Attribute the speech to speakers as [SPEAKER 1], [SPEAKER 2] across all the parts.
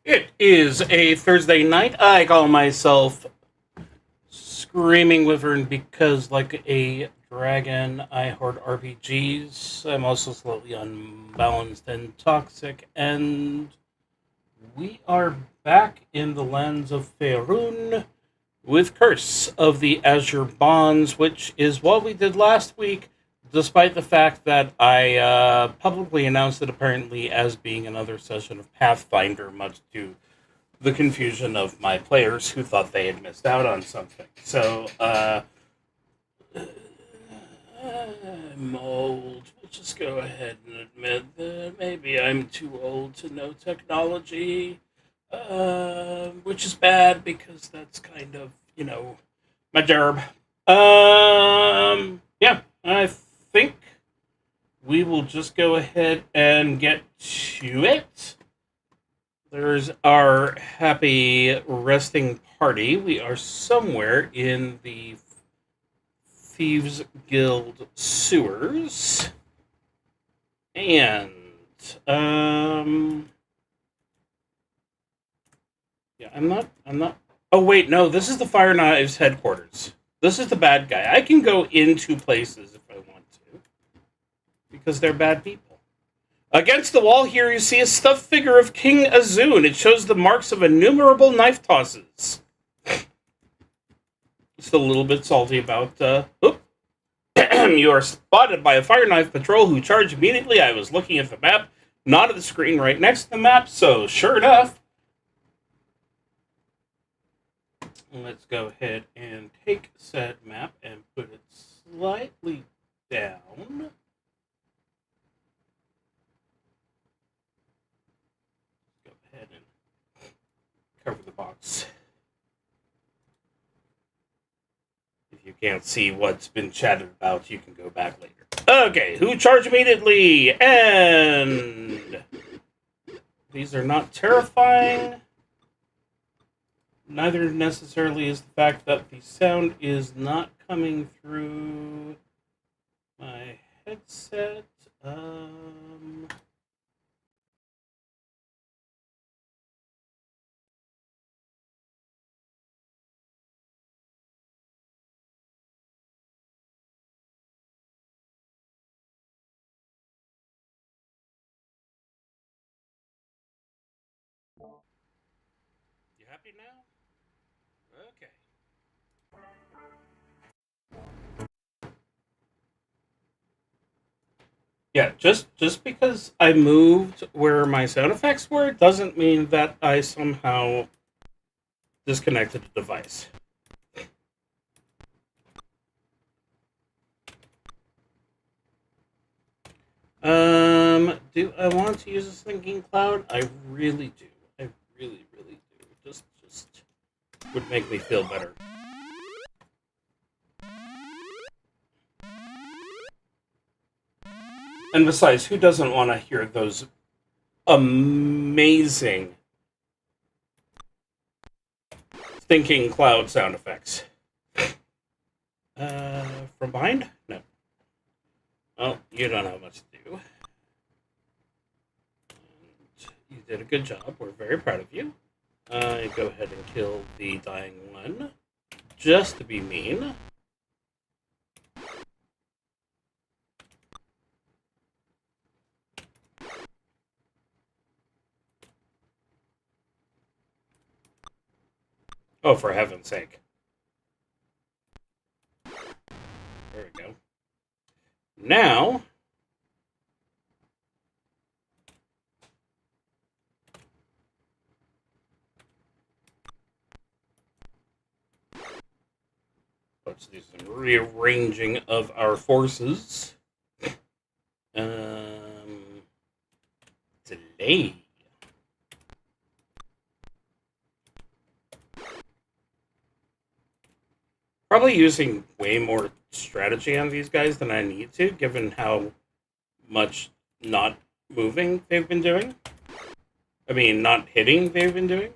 [SPEAKER 1] It is a Thursday night. I call myself Screaming Wyvern because, like a dragon, I hoard RPGs. I'm also slightly unbalanced and toxic, and we are back in the lands of Faerun with Curse of the Azure Bonds, which is what we did last week, despite the fact that I publicly announced it apparently as being another session of Pathfinder, much to the confusion of my players who thought they had missed out on something. So, I'm old. We'll just go ahead and admit that maybe I'm too old to know technology, which is bad because that's kind of, my job. Yeah, I think we will just go ahead and get to it. There's our happy resting party. We are somewhere in the Thieves Guild sewers. And, yeah, I'm not, oh wait, no, this is the Fire Knives headquarters. This is the bad guy. I can go into places if I want to, because they're bad people. Against the wall here, you see a stuffed figure of King Azun. It shows the marks of innumerable knife tosses. Just a little bit salty about, you are spotted by a fire knife patrol who charge immediately. I was looking at the map, not at the screen right next to the map, so sure enough. Let's go ahead and take said map and put it slightly down. Cover the box. If you can't see what's been chatted about, you can go back later. Okay, who charged immediately? And these are not terrifying. Neither necessarily is the fact that the sound is not coming through my headset. You happy now? Okay. Yeah, just because I moved where my sound effects were doesn't mean that I somehow disconnected the device. Do I want to use a thinking cloud? I really do. I really, really do. Just would make me feel better. And besides, who doesn't want to hear those amazing thinking cloud sound effects? From behind? No. Oh, you don't have much to do. You did a good job. We're very proud of you. Go ahead and kill the dying one. Just to be mean. Oh, for heaven's sake. There we go. Now, let's do some rearranging of our forces. Delay. Probably using way more strategy on these guys than I need to, given how much not moving they've been doing. I mean, not hitting they've been doing.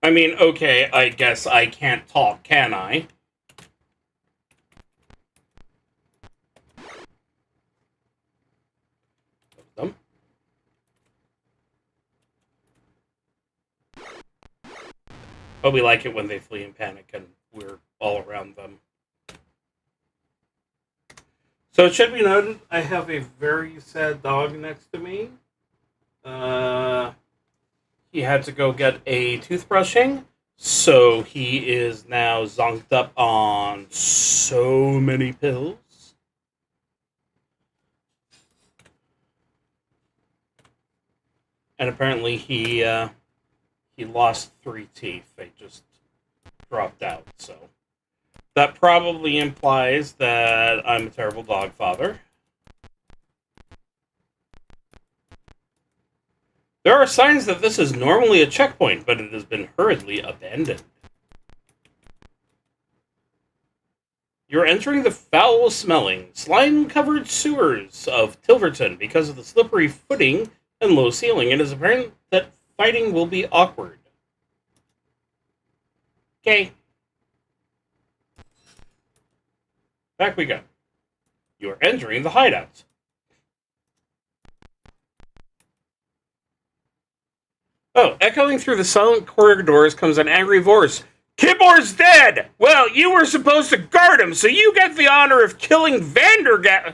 [SPEAKER 1] I mean, okay, I guess I can't talk, can I? Them. But we like it when they flee in panic and we're all around them. So it should be noted, I have a very sad dog next to me. He had to go get a toothbrushing, so he is now zonked up on so many pills. And apparently he lost 3 teeth. They just dropped out, so that probably implies that I'm a terrible dog father. There are signs that this is normally a checkpoint, but it has been hurriedly abandoned. You're entering the foul-smelling, slime-covered sewers of Tilverton because of the slippery footing and low ceiling. It is apparent that fighting will be awkward. Okay. Back we go. You are entering the hideout. Oh, echoing through the silent corridors comes an angry voice. Kibor's dead! Well, you were supposed to guard him, so you get the honor of killing Vangerhast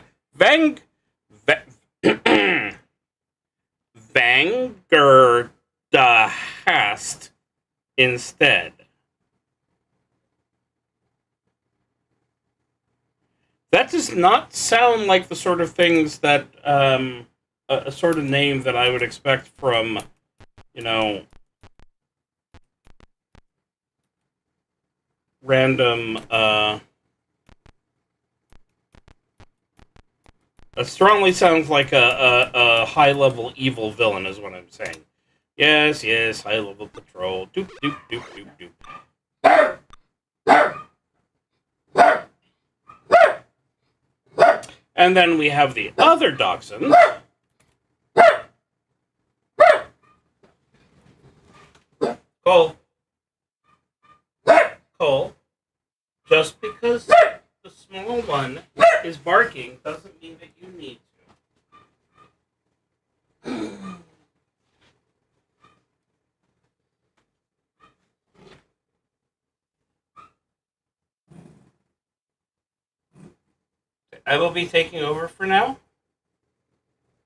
[SPEAKER 1] instead. That does not sound like the sort of things that, a sort of name that I would expect from, you know, random, it strongly sounds like a high-level evil villain is what I'm saying. Yes, high-level patrol. Doop, doop, doop, doop, doop. And then we have the other dachshund. Cole, just because the small one is barking doesn't mean that you need to. I will be taking over for now.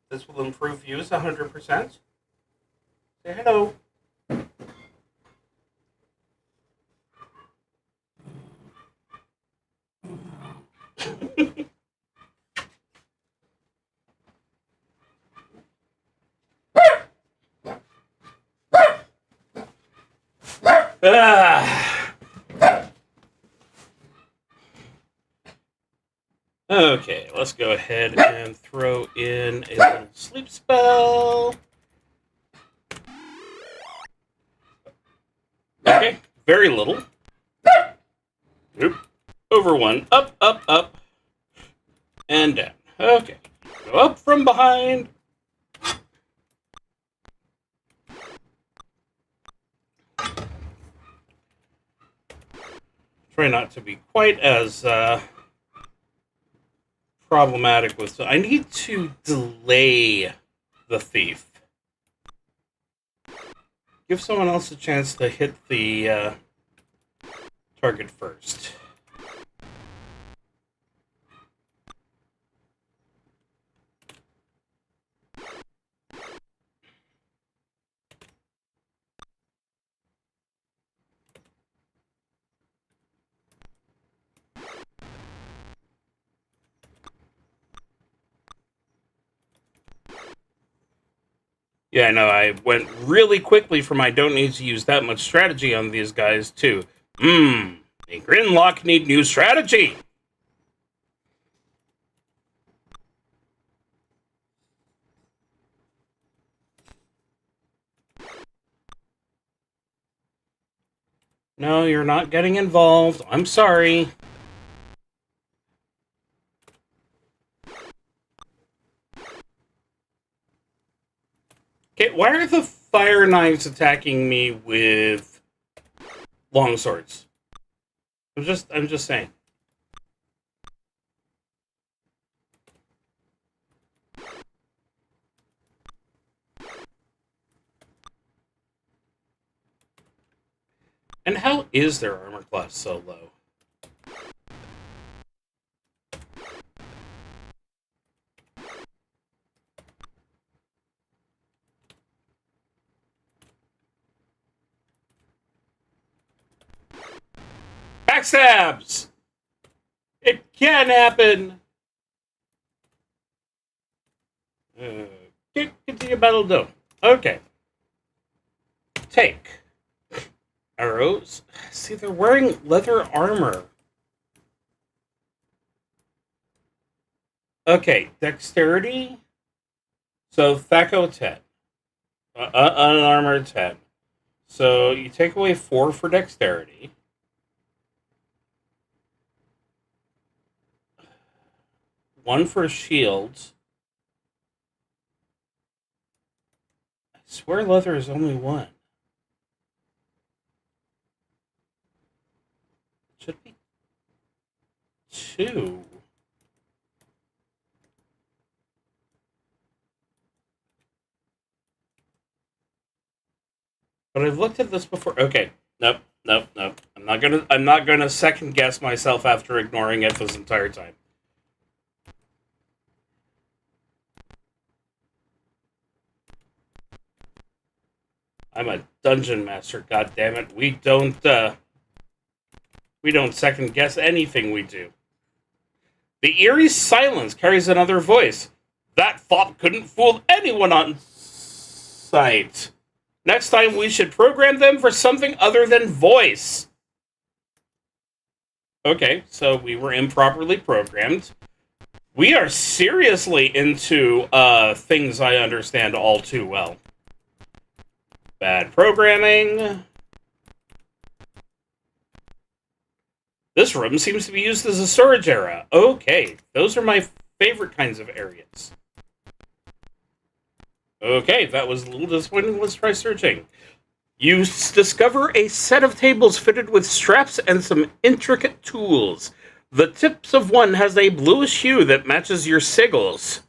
[SPEAKER 1] This will improve views 100%. Say hello. Okay, let's go ahead and throw in a little sleep spell. Okay, very little. Oop. Over 1, up, up, up, and down. Okay, go up from behind. Try not to be quite as problematic with. I need to delay the thief. Give someone else a chance to hit the target first. Yeah, no, I went really quickly for my don't need to use that much strategy on these guys, too. A Grinlock need new strategy! No, you're not getting involved. I'm sorry. Okay, why are the fire knives attacking me with long swords. I'm just saying. And how is their armor class so low? Backstabs! It can happen! Continue battle dome. Okay. Take. Arrows. See, they're wearing leather armor. Okay, dexterity. So, Thaco 10. Unarmored 10. So, you take away 4 for dexterity. One for shields. I swear leather is only 1. It should be 2. But I've looked at this before. Okay. Nope. I'm not gonna second guess myself after ignoring it this entire time. I'm a dungeon master, goddammit. We don't second guess anything we do. The eerie silence carries another voice. That thought couldn't fool anyone on sight. Next time we should program them for something other than voice. Okay, so we were improperly programmed. We are seriously into things I understand all too well. Bad programming. This room seems to be used as a storage area. Okay, those are my favorite kinds of areas. Okay, that was a little disappointing. Let's try searching. You discover a set of tables fitted with straps and some intricate tools. The tips of one has a bluish hue that matches your sigils.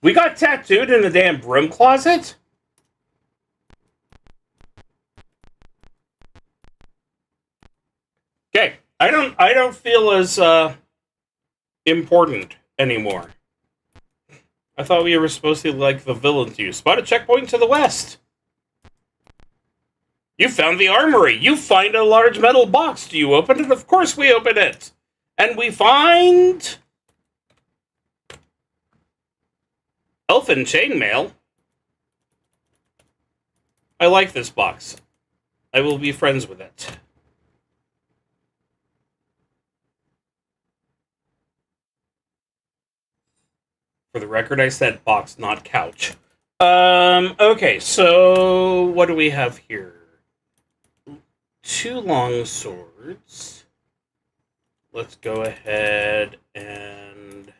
[SPEAKER 1] We got tattooed in a damn broom closet? Okay, I don't feel as important anymore. I thought we were supposed to be like the villain to you. Spot a checkpoint to the west. You found the armory. You find a large metal box. Do you open it? Of course we open it. And we find elfin chainmail. I like this box. I will be friends with it. For the record, I said box, not couch. Okay, so what do we have here? 2 long swords. Let's go ahead and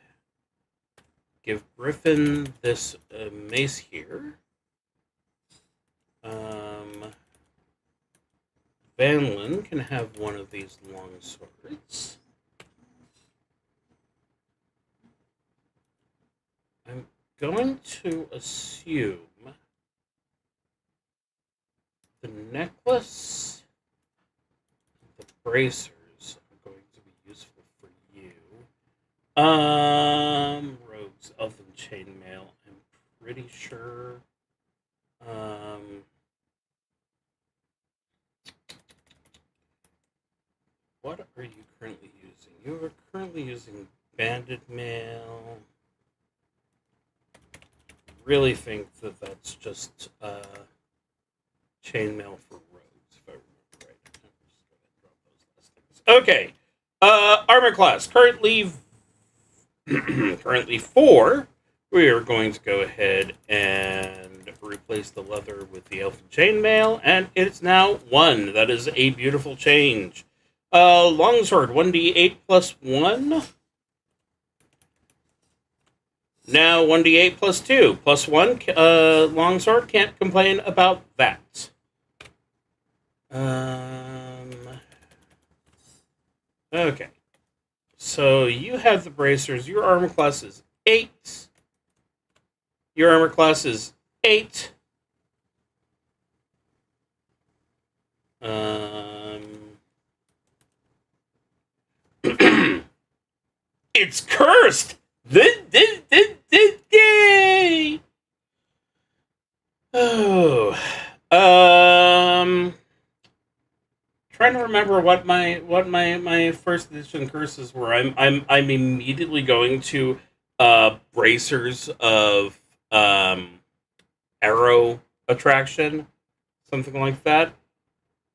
[SPEAKER 1] give Griffin this mace here. Vanlin can have one of these long swords. I'm going to assume the necklace, the bracers are going to be useful for you. Rogues, elfin chainmail, I'm pretty sure. What are you currently using? You are currently using banded mail. Really think that that's just chainmail for rogues, if I remember right. I'm just going to drop those last things. Okay, armor class currently 4. We are going to go ahead and replace the leather with the elfin chainmail, and it's now 1. That is a beautiful change. Longsword 1d8 plus 1. Now 1d8 plus 2. Plus 1, longsword, can't complain about that. Okay. So you have the bracers. Your armor class is 8. Your armor class is 8. It's cursed! Yay! Oh. Trying to remember what my first edition curses were. I'm immediately going to bracers of arrow attraction, something like that.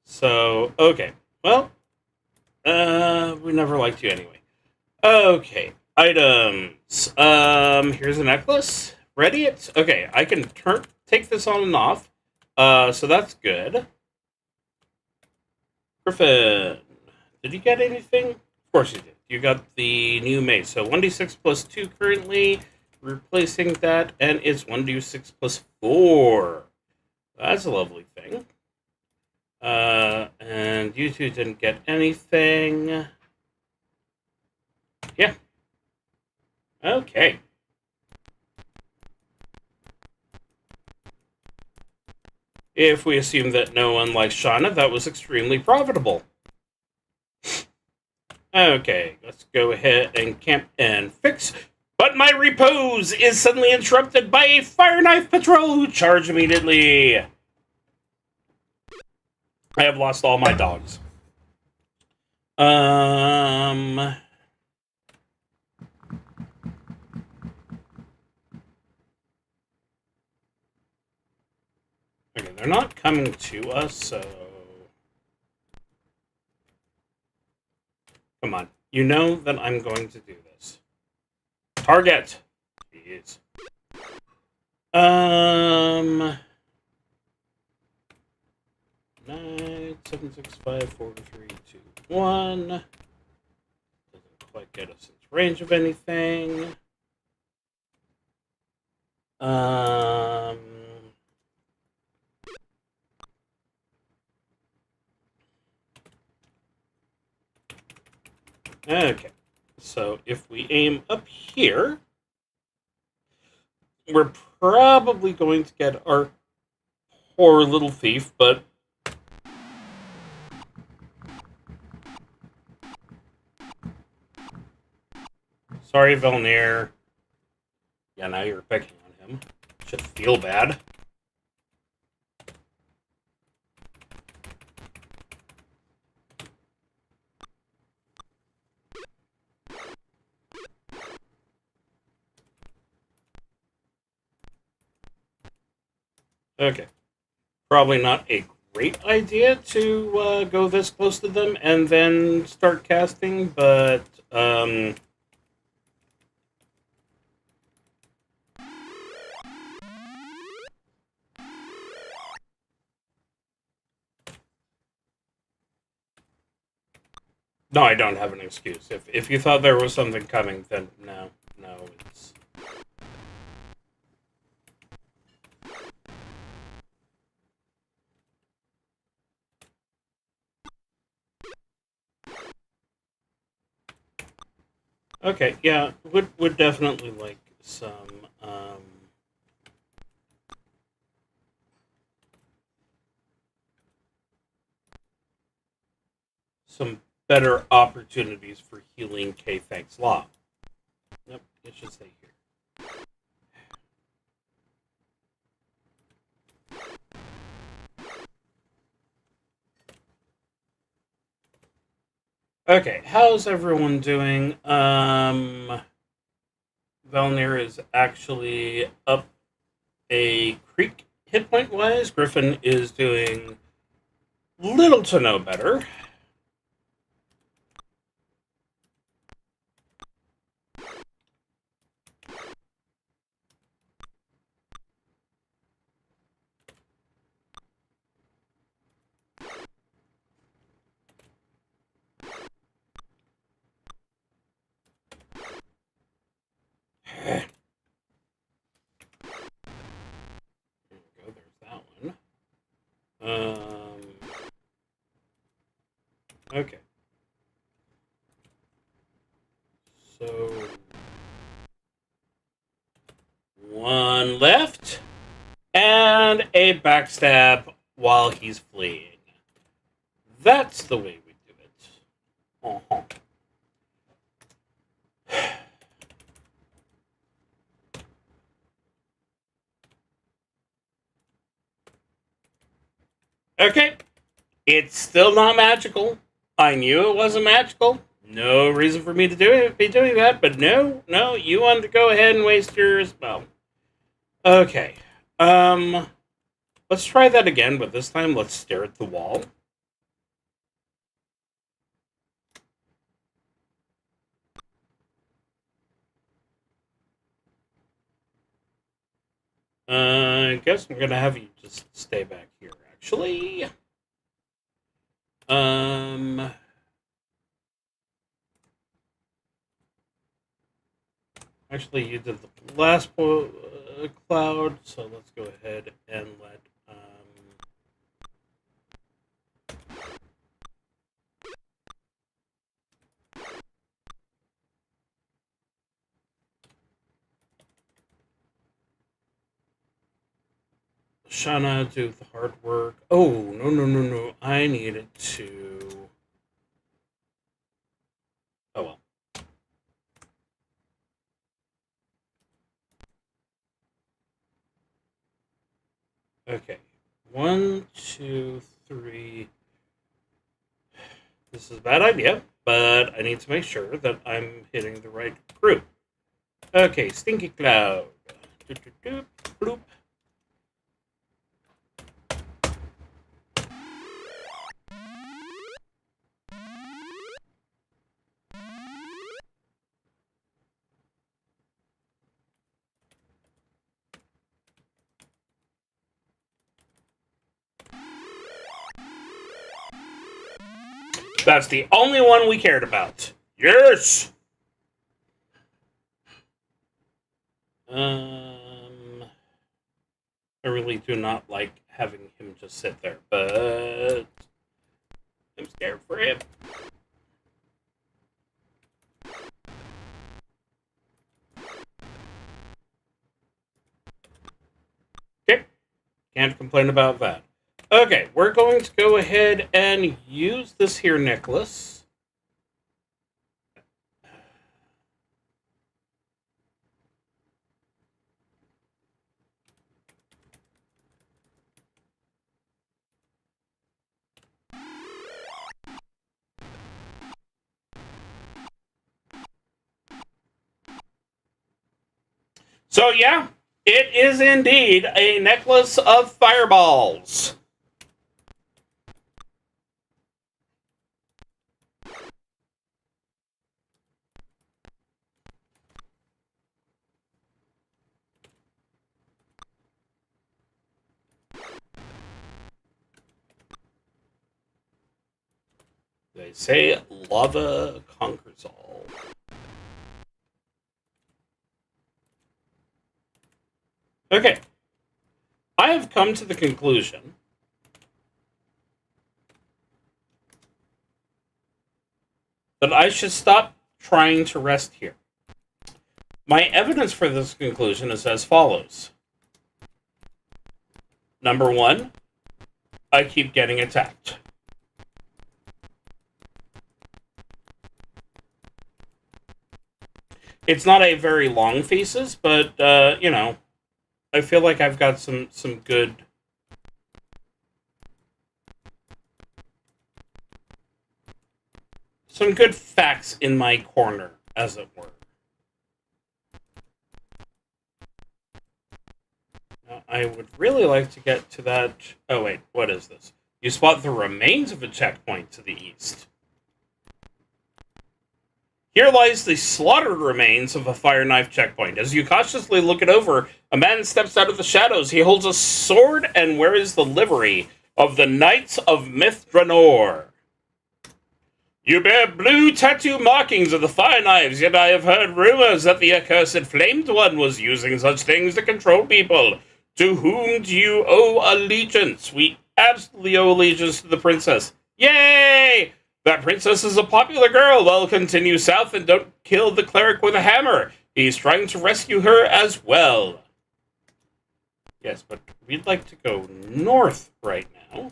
[SPEAKER 1] So okay, well, we never liked you anyway. Okay, items. Here's a necklace. Ready it? Okay, I can take this on and off. So that's good. Griffin, did you get anything? Of course you did. You got the new mace. So 1d6 plus 2 currently, replacing that, and it's 1d6 plus 4. That's a lovely thing. And you two didn't get anything. Yeah. Okay. If we assume that no one likes Shauna, that was extremely profitable. Okay, let's go ahead and camp and fix. But my repose is suddenly interrupted by a fire knife patrol who charge immediately. I have lost all my dogs. Okay, they're not coming to us, so... Come on. You know that I'm going to do this. Target! Jeez. 9, 7, 6, 5, 4, 3, 2, 1. Doesn't quite get us into range of anything. Okay, so if we aim up here, we're probably going to get our poor little thief, but... Sorry, Velnir. Yeah, now you're picking on him. Should feel bad. Okay. Probably not a great idea to go this close to them and then start casting, but no, I don't have an excuse. If you thought there was something coming, then no, it's... Okay, yeah, would definitely like some better opportunities for healing K. Thanks Law. Yep, it should stay here. Okay, how's everyone doing? Valnir is actually up a creek hit point wise. Griffin is doing little to no better. One left. And a backstab while he's fleeing. That's the way we do it. Uh-huh. Okay. It's still not magical. I knew it wasn't magical. No reason for me to be doing that, but no, you wanted to go ahead and waste your spell. Okay. Let's try that again, but this time let's stare at the wall. I guess I'm gonna have you just stay back here, actually. Actually, you did the last cloud, so let's go ahead and let Shauna do the hard work. Oh, no. I needed to... Oh, well. Okay. 1, 2, 3. This is a bad idea, but I need to make sure that I'm hitting the right group. Okay, Stinky Cloud. Bloop. That's the only one we cared about. Yes! I really do not like having him just sit there, but I'm scared for him. Okay, can't complain about that. Okay, we're going to go ahead and use this here necklace. So yeah, it is indeed a necklace of fireballs. They say lava conquers all. Okay. I have come to the conclusion that I should stop trying to rest here. My evidence for this conclusion is as follows. Number 1, I keep getting attacked. It's not a very long thesis, but, you know, I feel like I've got some good... some good facts in my corner, as it were. Now, I would really like to get to that... Oh, wait, what is this? You spot the remains of a checkpoint to the east. Here lies the slaughtered remains of a fire knife checkpoint. As you cautiously look it over, a man steps out of the shadows. He holds a sword and wears the livery of the Knights of Mithranor. You bear blue tattoo markings of the fire knives, yet I have heard rumors that the accursed Flamed One was using such things to control people. To whom do you owe allegiance? We absolutely owe allegiance to the princess. Yay! That princess is a popular girl. Well, continue south and don't kill the cleric with a hammer. He's trying to rescue her as well. Yes, but we'd like to go north right now.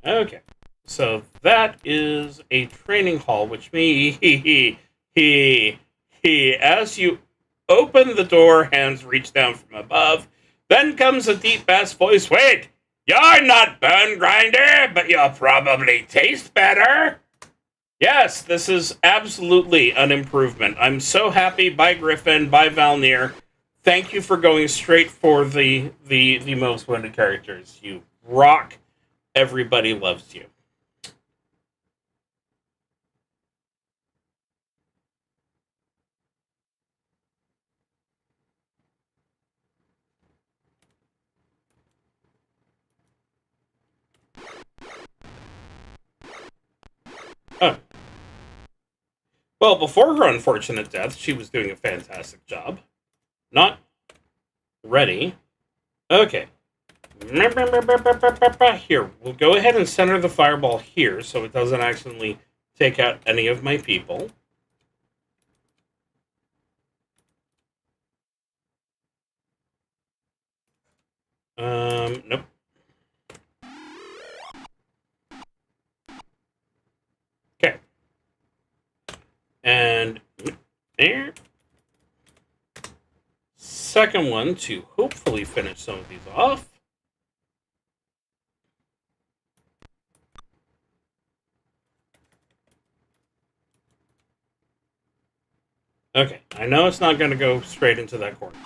[SPEAKER 1] Okay. So that is a training hall, which means as you open the door, hands reach down from above. Then comes a deep bass voice. Wait, you're not Bone Grinder, but you'll probably taste better. Yes, this is absolutely an improvement. I'm so happy. Bye, Griffin. Bye, Valnir. Thank you for going straight for the most wanted characters. You rock. Everybody loves you. Oh. Well, before her unfortunate death, she was doing a fantastic job. Not ready. Okay. Here, we'll go ahead and center the fireball here so it doesn't accidentally take out any of my people. Nope. Okay. And there. Second one to hopefully finish some of these off. Okay, I know it's not going to go straight into that corner.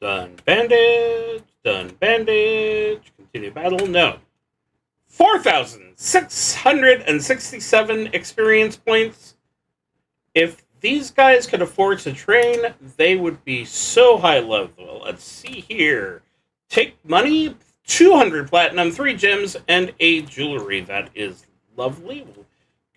[SPEAKER 1] Done bandage, continue battle, no. 4,667 experience points. If these guys could afford to train, they would be so high level. Let's see here. Take money, 200 platinum, 3 gems, and a jewelry. That is lovely. We'll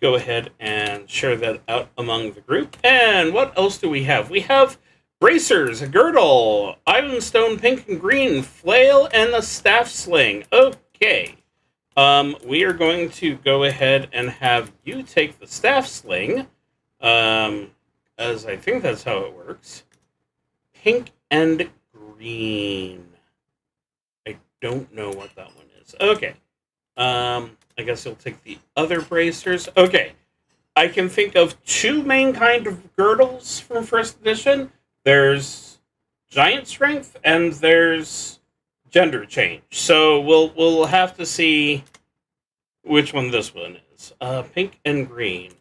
[SPEAKER 1] go ahead and share that out among the group. And what else do we have? We have bracers, a girdle, ironstone pink and green, flail, and the staff sling. Okay. We are going to go ahead and have you take the staff sling, as I think that's how it works. Pink and green. I don't know what that one is. Okay. I guess you'll take the other bracers. Okay. I can think of 2 main kind of girdles from first edition. There's giant strength and there's gender change. So we'll have to see which one this one is. Pink and green.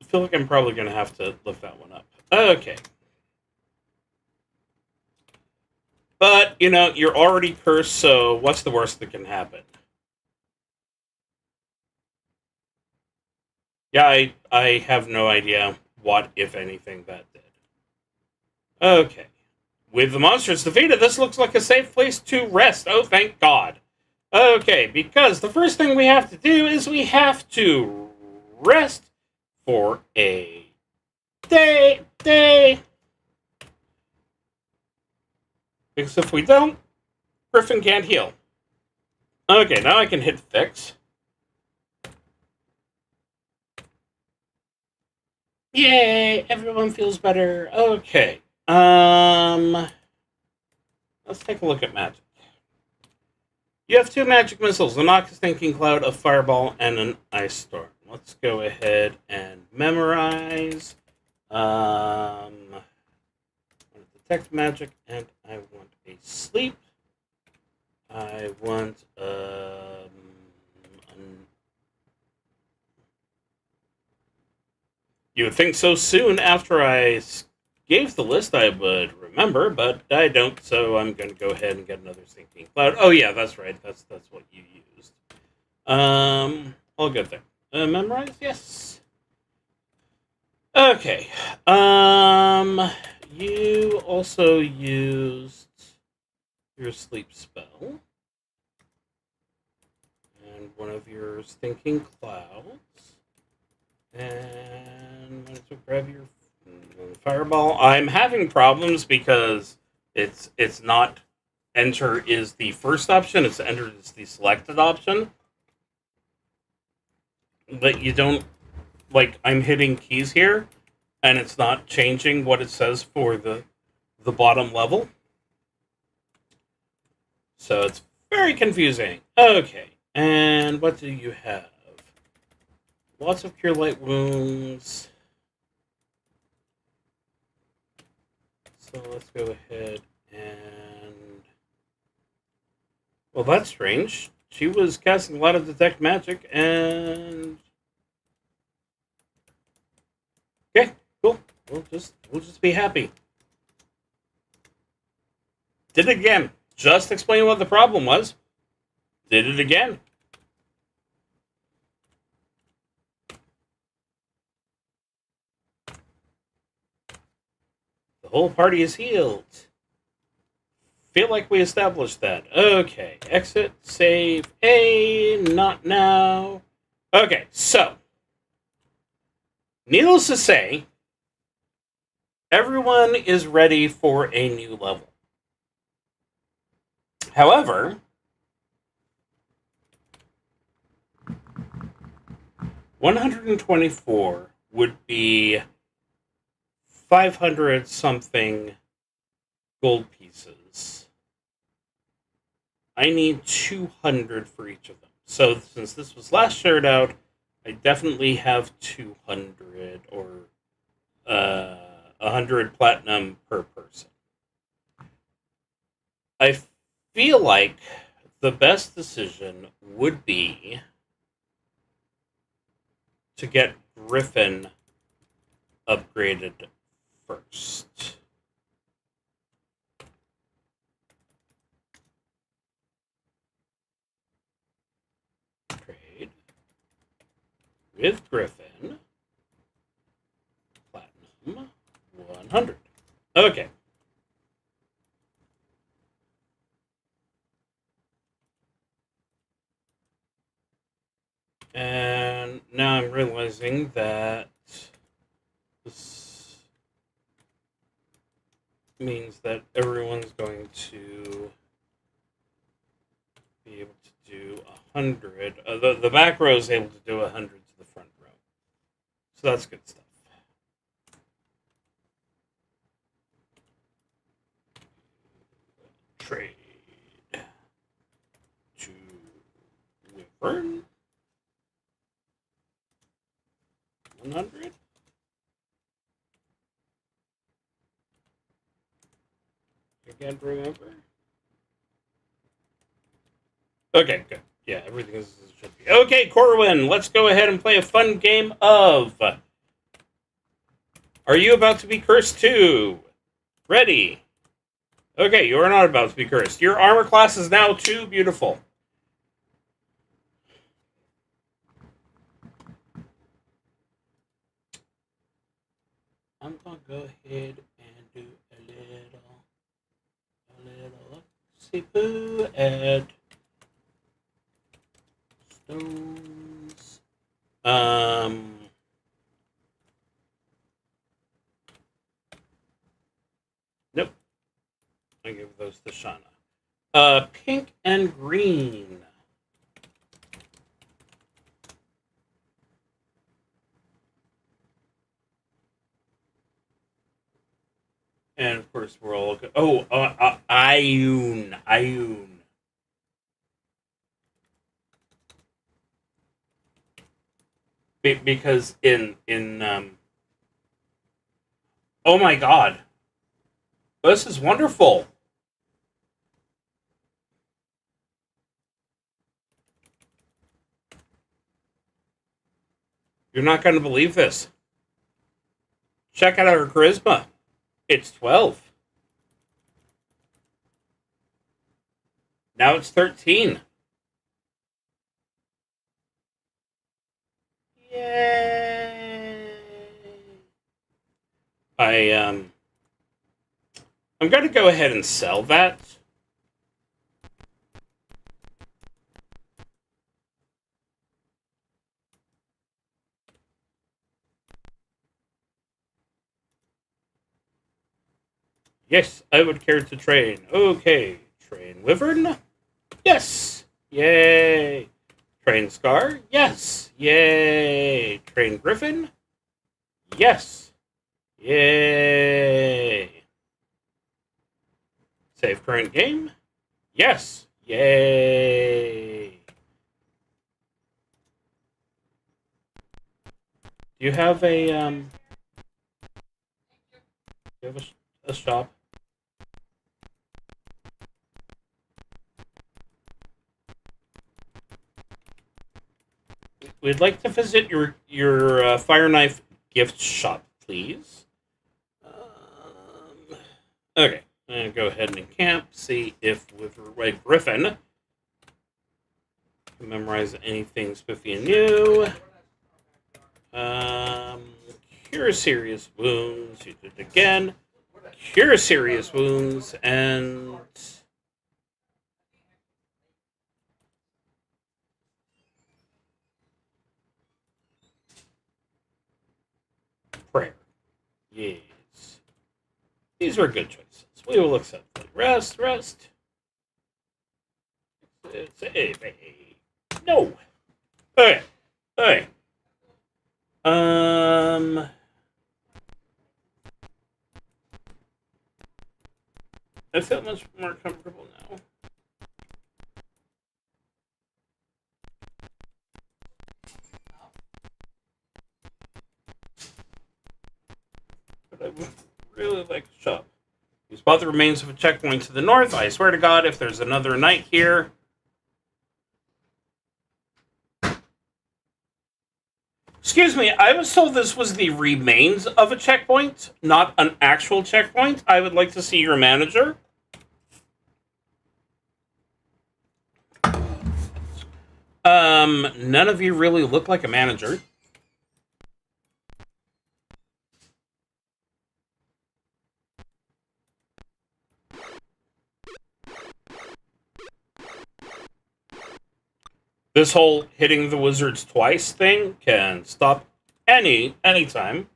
[SPEAKER 1] I feel like I'm probably going to have to lift that one up. Okay. But, you know, you're already cursed, so what's the worst that can happen? Yeah, I have no idea what, if anything, that did. Okay. With the monsters defeated, this looks like a safe place to rest. Oh, thank God. Okay, because the first thing we have to do is we have to rest for a day. Because if we don't, Griffin can't heal. Okay, now I can hit fix. Yay, everyone feels better. Okay. Let's take a look at magic. You have 2 magic missiles, a knock, a stinking cloud, a fireball, and an ice storm. Let's go ahead and memorize. I want to detect magic, and I want a sleep. I want you would think so soon after I gave the list I would remember, but I don't, so I'm going to go ahead and get another Sinking Cloud. Oh, yeah, that's right. That's what you used. All good thing. Memorize? Yes. Okay. You also used your sleep spell. And one of your Stinking Clouds. And let's grab your fireball. I'm having problems because it's not enter is the first option, it's enter is the selected option. that you don't, like, I'm hitting keys here, and it's not changing what it says for the bottom level. So it's very confusing. Okay, and what do you have? Lots of Cure Light Wounds. So let's go ahead and... Well, that's strange. She was casting a lot of Detect Magic, and... Okay, cool. We'll just be happy. Did it again. Just explain what the problem was. Did it again. The whole party is healed. Feel like we established that. Okay, exit, save, not now. Okay, so, needless to say, everyone is ready for a new level. However, 124 would be 500 something gold pieces. I need 200 for each of them. So since this was last shared out, I definitely have 200 or 100 platinum per person. I feel like the best decision would be to get Griffin upgraded first. Trade with Griffin. Platinum 100. Okay. And now I'm realizing that this means that everyone's going to be able to do 100. The back row is able to do 100 to the front row. So that's good stuff. Trade to Wyvern. 100. I can't remember. Okay, good. Yeah, everything is as it should be. Okay, Corwin, let's go ahead and play a fun game of... Are you about to be cursed too? Ready. Okay, you are not about to be cursed. Your armor class is now 2. Beautiful. I'm gonna go ahead and do a little see-poo at stones. Nope. I give those to Shauna. Pink and green. And of course, we're all looking. Oh, Ioun. Because in oh my god, this is wonderful. You're not going to believe this. Check out our charisma. It's 12. Now it's 13. Yay! I'm going to go ahead and sell that. Yes, I would care to train. Okay, train Wyvern. Yes! Yay! Train Scar? Yes. Yay. Train Griffin? Yes. Yay. Save current game? Yes. Yay. Do you have a shop? We'd like to visit your fire knife gift shop, please. Okay, I'm gonna go ahead and encamp. See if with Red Griffin can memorize anything spiffy and new. Cure serious wounds. You did it again. Cure serious wounds and prayer. Yes. These were good choices. We will accept them. Rest. No. Okay. Okay. I feel much more comfortable now. But I would really like to shop. You spot the remains of a checkpoint to the north. I swear to God, if there's another knight here. Excuse me, I was told this was the remains of a checkpoint, not an actual checkpoint. I would like to see your manager. None of you really look like a manager. This whole hitting the wizards twice thing can stop anytime.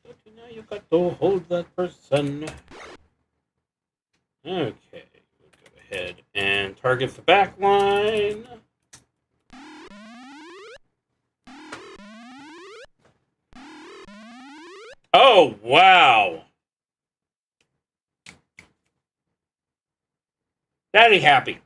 [SPEAKER 1] So now you got to hold that person. Okay, we'll go ahead and target the back line. Oh, wow. Daddy happy.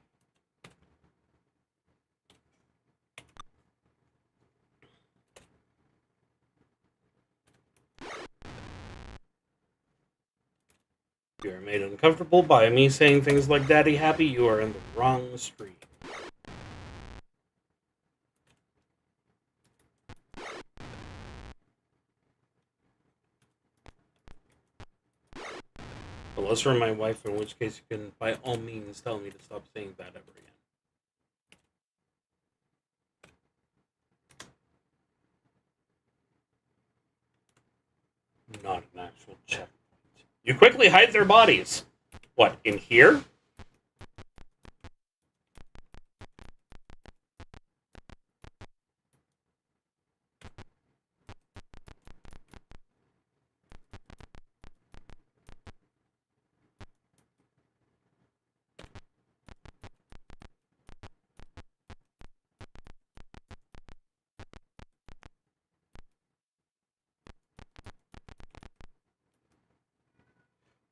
[SPEAKER 1] If you are made uncomfortable by me saying things like Daddy happy, you are in the wrong street. Unless you're my wife, in which case you can, by all means, tell me to stop saying that ever again. Not an actual checkpoint. You quickly hide their bodies. What, in here?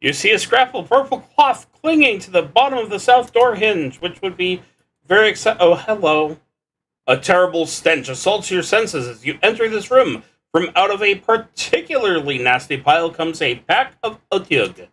[SPEAKER 1] You see a scrap of purple cloth clinging to the bottom of the south door hinge, which would be very exciting. Oh, hello. A terrible stench assaults your senses as you enter this room. From out of a particularly nasty pile comes a pack of otyug.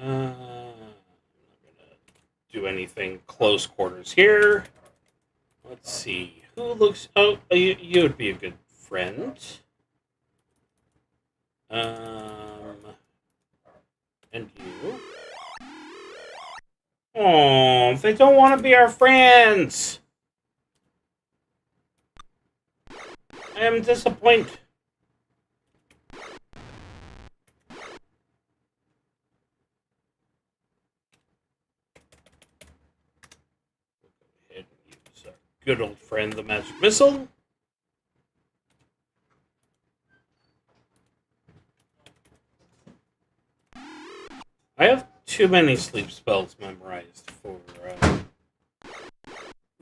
[SPEAKER 1] I'm not gonna do anything close quarters here. Let's see. Who looks... Oh, you would be a good friend. And you. Oh, they don't want to be our friends. I am disappointed. Go ahead and use our good old friend, the magic missile. I have too many sleep spells memorized for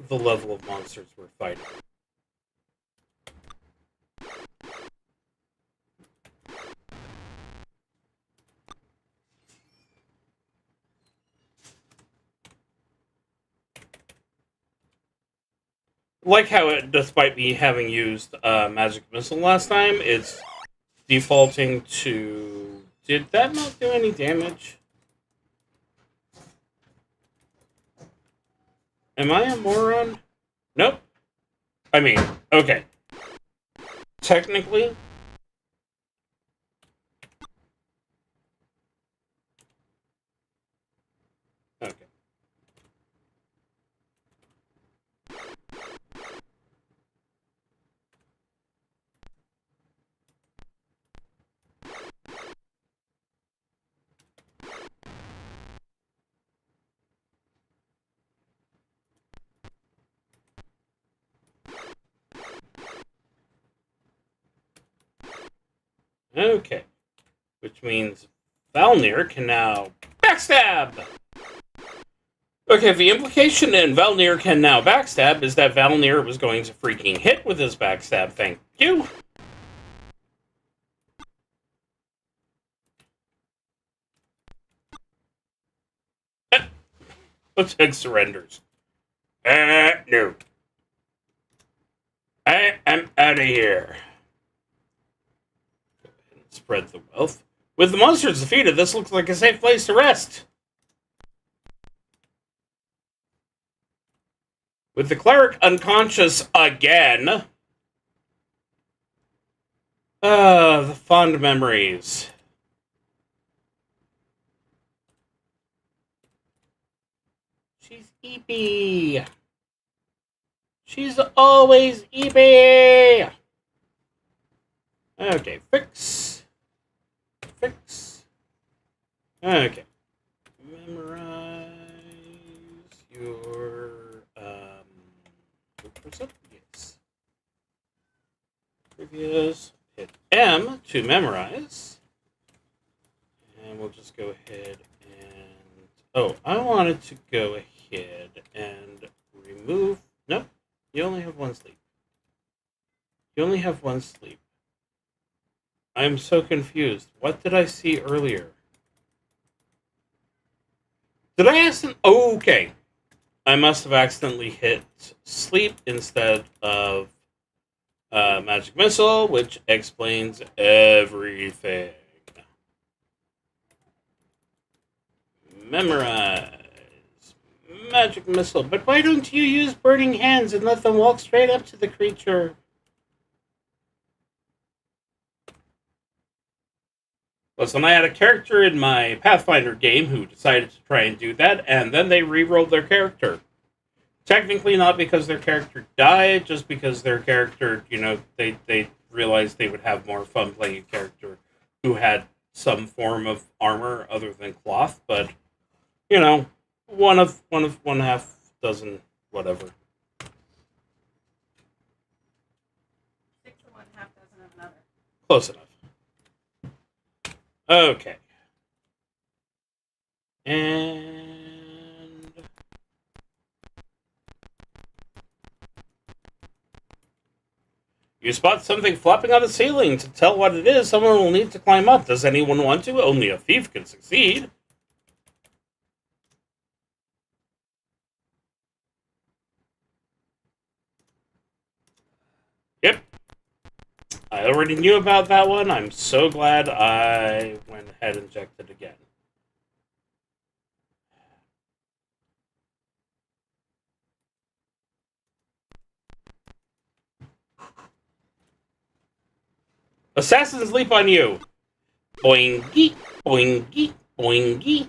[SPEAKER 1] the level of monsters we're fighting. Like how, despite me having used Magic Missile last time, it's defaulting to... Did that not do any damage? Am I a moron? Nope. I mean, okay. Technically... Okay. Okay. Which means Valnir can now backstab! Okay, the implication in Valnir can now backstab is that Valnir was going to freaking hit with his backstab. Thank you. Lipstick surrenders. No. I am out of here. Spread the wealth. With the monsters defeated, this looks like a safe place to rest. With the cleric unconscious again. The fond memories. She's eepy. She's always eepy. Okay, fix. Fix. Okay. Memorize your yes. Previous. Hit M to memorize. And we'll just go ahead and... Oh, I wanted to go ahead and remove... Nope. You only have one sleep. You only have one sleep. I'm so confused. What did I see earlier? Did I accidentally... Oh, okay. I must have accidentally hit sleep instead of magic missile, which explains everything. Memorize. Magic missile. But why don't you use burning hands and let them walk straight up to the creature? Listen, I had a character in my Pathfinder game who decided to try and do that, and then they re-rolled their character. Technically not because their character died, just because their character, you know, they realized they would have more fun playing a character who had some form of armor other than cloth, but, you know, one half dozen, whatever.
[SPEAKER 2] 6 of one, half dozen of another.
[SPEAKER 1] Close enough. Okay. And... You spot something flopping on the ceiling. To tell what it is, someone will need to climb up. Does anyone want to? Only a thief can succeed. Yep. I already knew about that one. I'm so glad I went ahead and checked it again. Assassins leap on you. Boingy, boingy, boingy.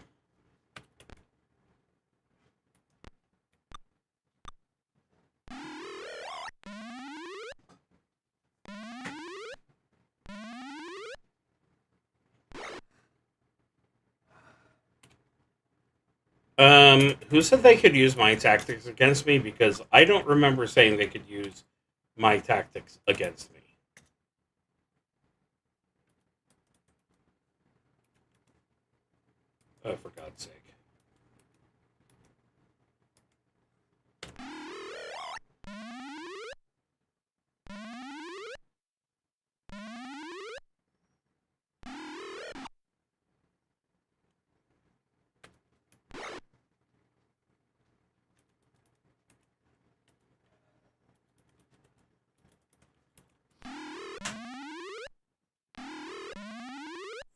[SPEAKER 1] Who said they could use my tactics against me? Because I don't remember saying they could use my tactics against me. Oh, for God's sake.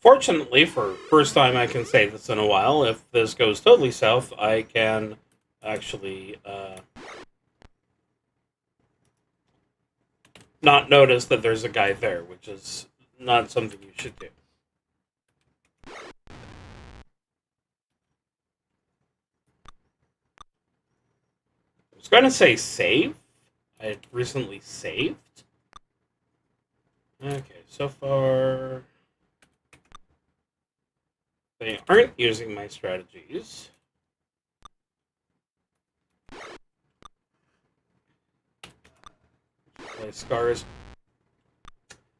[SPEAKER 1] Fortunately, for first time I can say this in a while, if this goes totally south, I can actually not notice that there's a guy there, which is not something you should do. I was going to say save. I had recently saved. Okay, so far they aren't using my strategies. Play scars.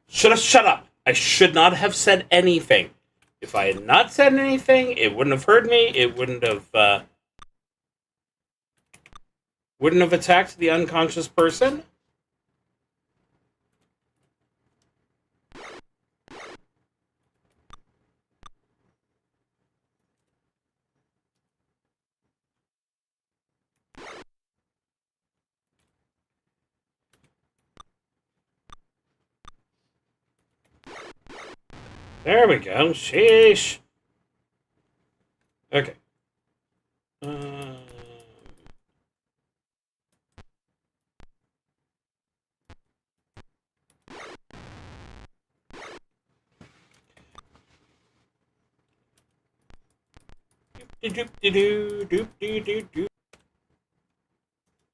[SPEAKER 1] Shut up! I should not have said anything. If I had not said anything, it wouldn't have hurt me. It wouldn't have attacked the unconscious person. There we go. Sheesh. Okay.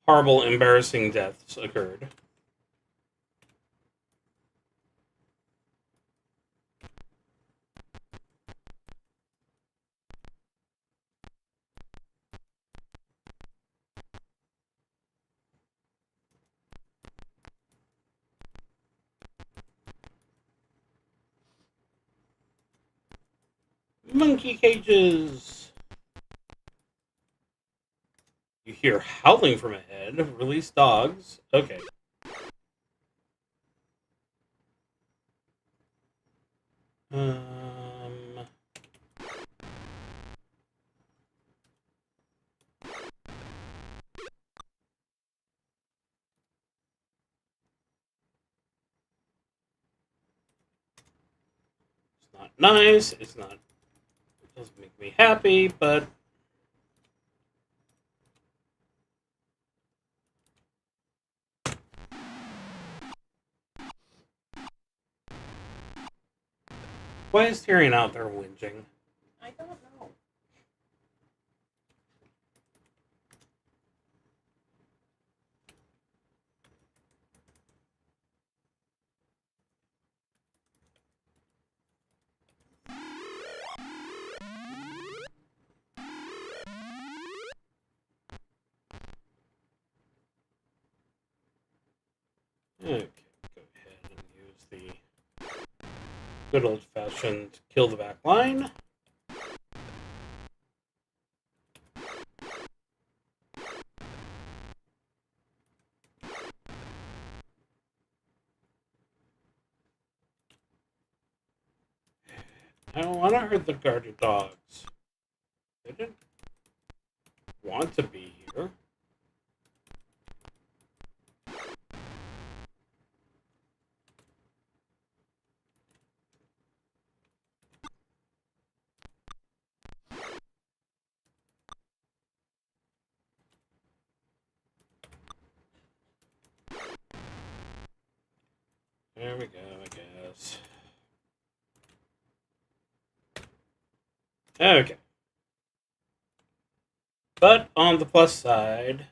[SPEAKER 1] Horrible, embarrassing deaths occurred. Monkey cages. You hear howling from ahead. Release dogs. Okay. It's not nice. It's not. It doesn't make me happy, but. Why is Tyrion out there whinging?
[SPEAKER 2] I don't know.
[SPEAKER 1] Okay, go ahead and use the good old-fashioned kill the back line. I don't want to hurt the guarded dogs. They didn't want to be here. There we go, I guess. Okay. But on the plus side,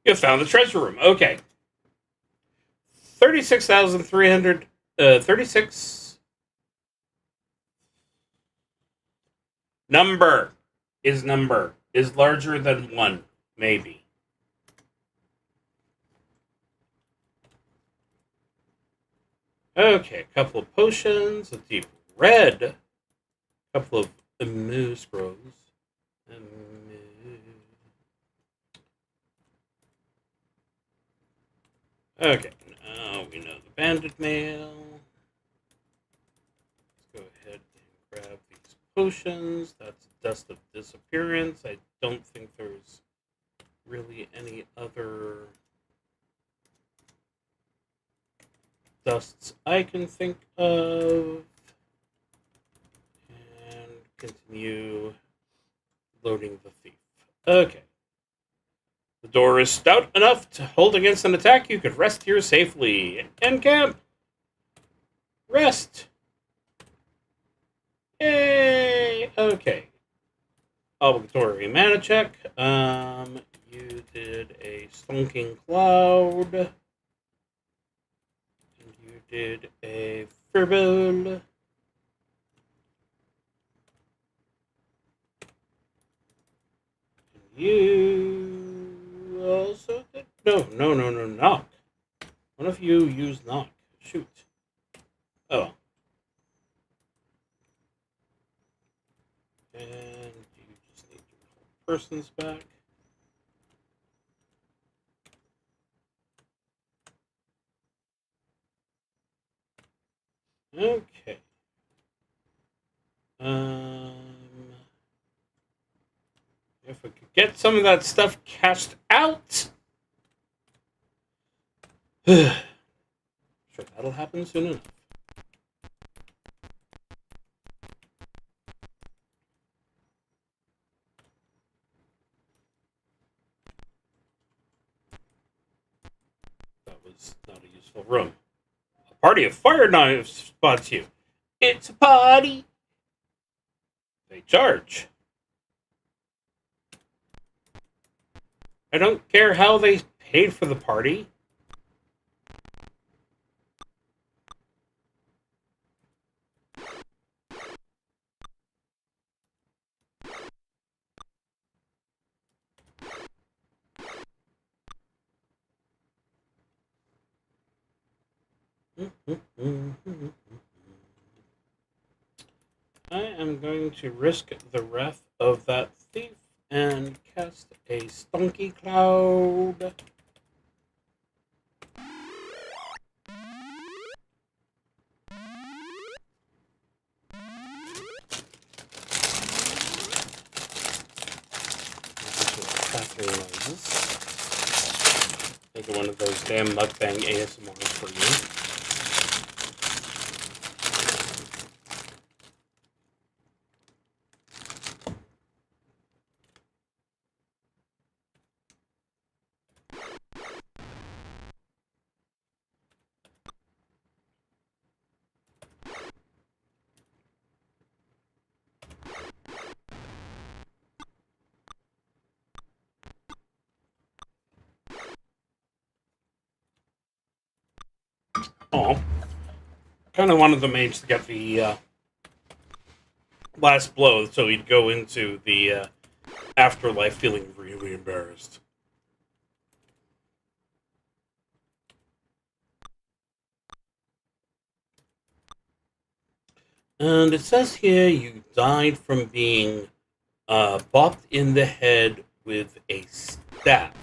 [SPEAKER 1] you found the treasure room. Okay. 36,300. 36 number is larger than 1, maybe. Okay, a couple of potions, a deep red, a couple of Emu scrolls. Okay, now we know the bandit mail. Let's go ahead and grab these potions. That's Dust of Disappearance. I don't think there's really any other dusts I can think of. And continue loading the thief. Okay. The door is stout enough to hold against an attack. You could rest here safely. Encamp! Rest! Yay! Okay. Obligatory mana check. You did a Stonking Cloud. And you did a Firbolg. And you also did... No, knock. One of you used knock. Shoot. Oh. And you just need your persons back. Okay. If we could get some of that stuff cashed out. Sure, that'll happen soon enough. That was not a useful room. A party of fire knives spots you. It's a party. They charge. I don't care how they paid for the party. I am going to risk the wrath of that thief and cast a Stonky Cloud. Make one of those damn mukbang ASMRs for you. Oh, kind of wanted the mage to get the last blow so he'd go into the afterlife feeling really embarrassed. And it says here you died from being bopped in the head with a staff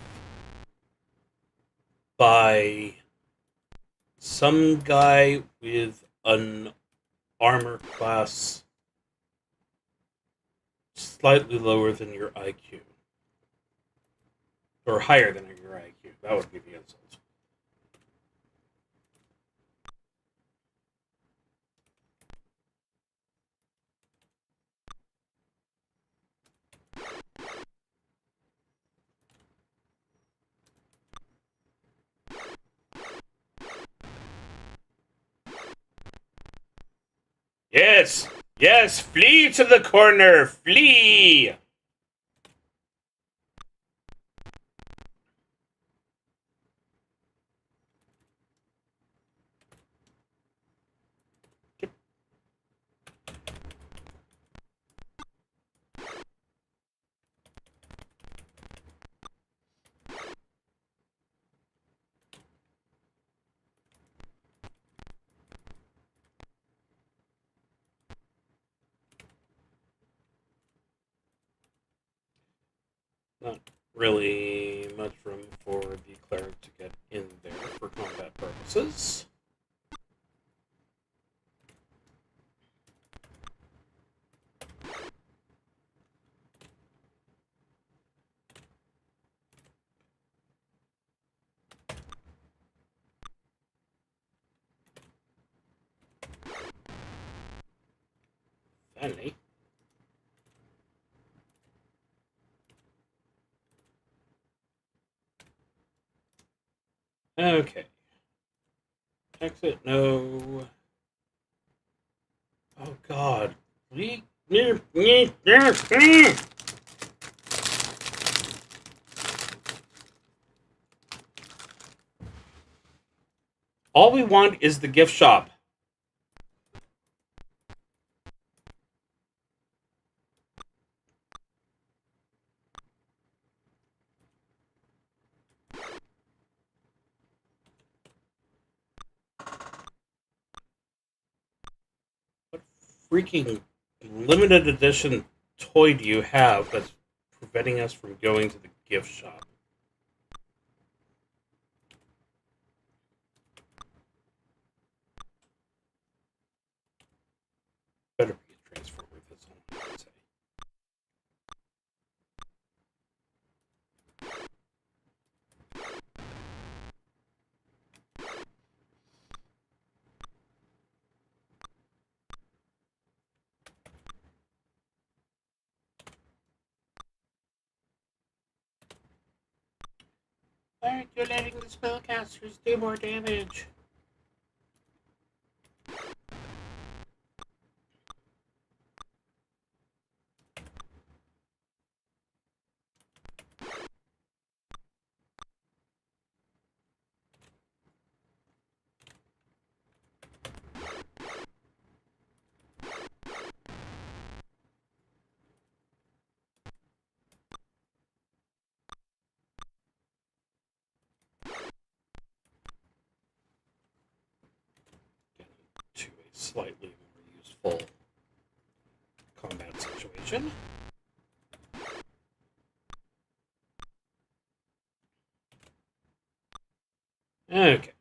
[SPEAKER 1] by some guy with an armor class slightly lower than your IQ. Or higher than your IQ. That would be the insult. Yes! Yes! Flee to the corner! Flee! Not really much room for the cleric to get in there for combat purposes. Funny. Okay. Exit, no. Oh god. All we want is the gift shop. What freaking limited edition toy do you have that's preventing us from going to the gift shop? Better be a transformer, that's all I can say. Alright, you're letting the spellcasters do more damage. To a slightly more useful combat situation. Okay.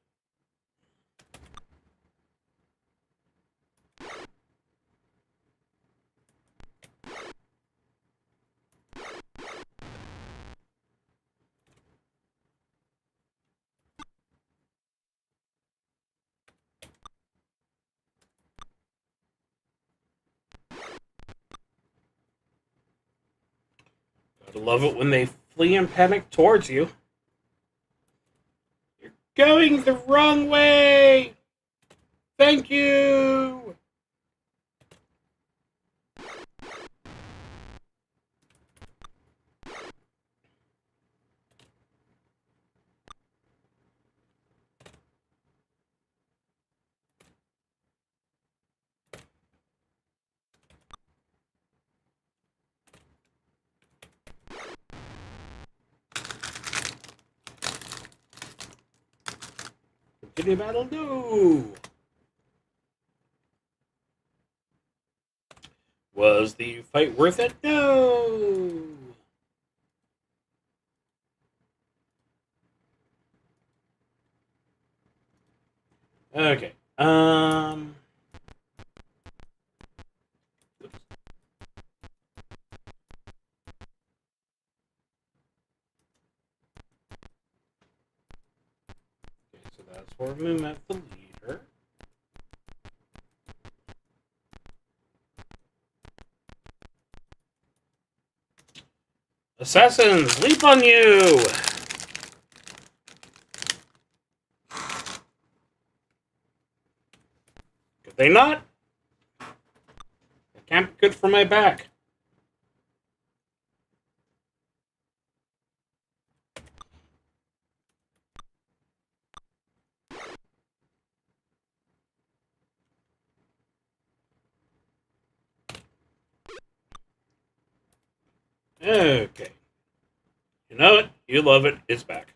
[SPEAKER 1] Gotta love it when they flee and panic towards you. You're going the wrong way! Thank you! Continue battle, no! Was the fight worth it? No! Okay. Okay, so that's where we met the leader. Assassins, leap on you! Could they not? It can't be good for my back. Okay. You know it, you love it, it's back.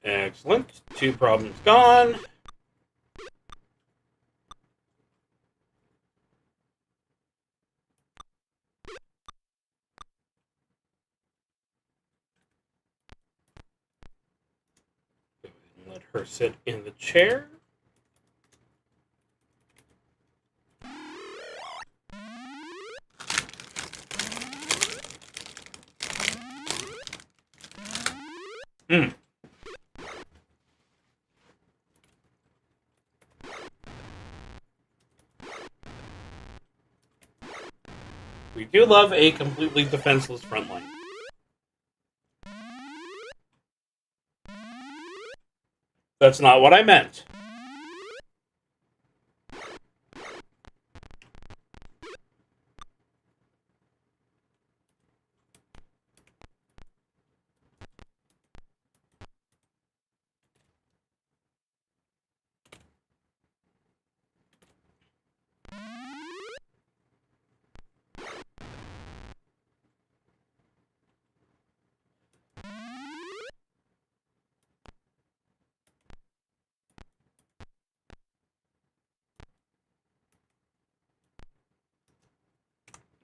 [SPEAKER 1] Excellent. 2 problems gone. her sit in the chair. We do love a completely defenseless front line. That's not what I meant.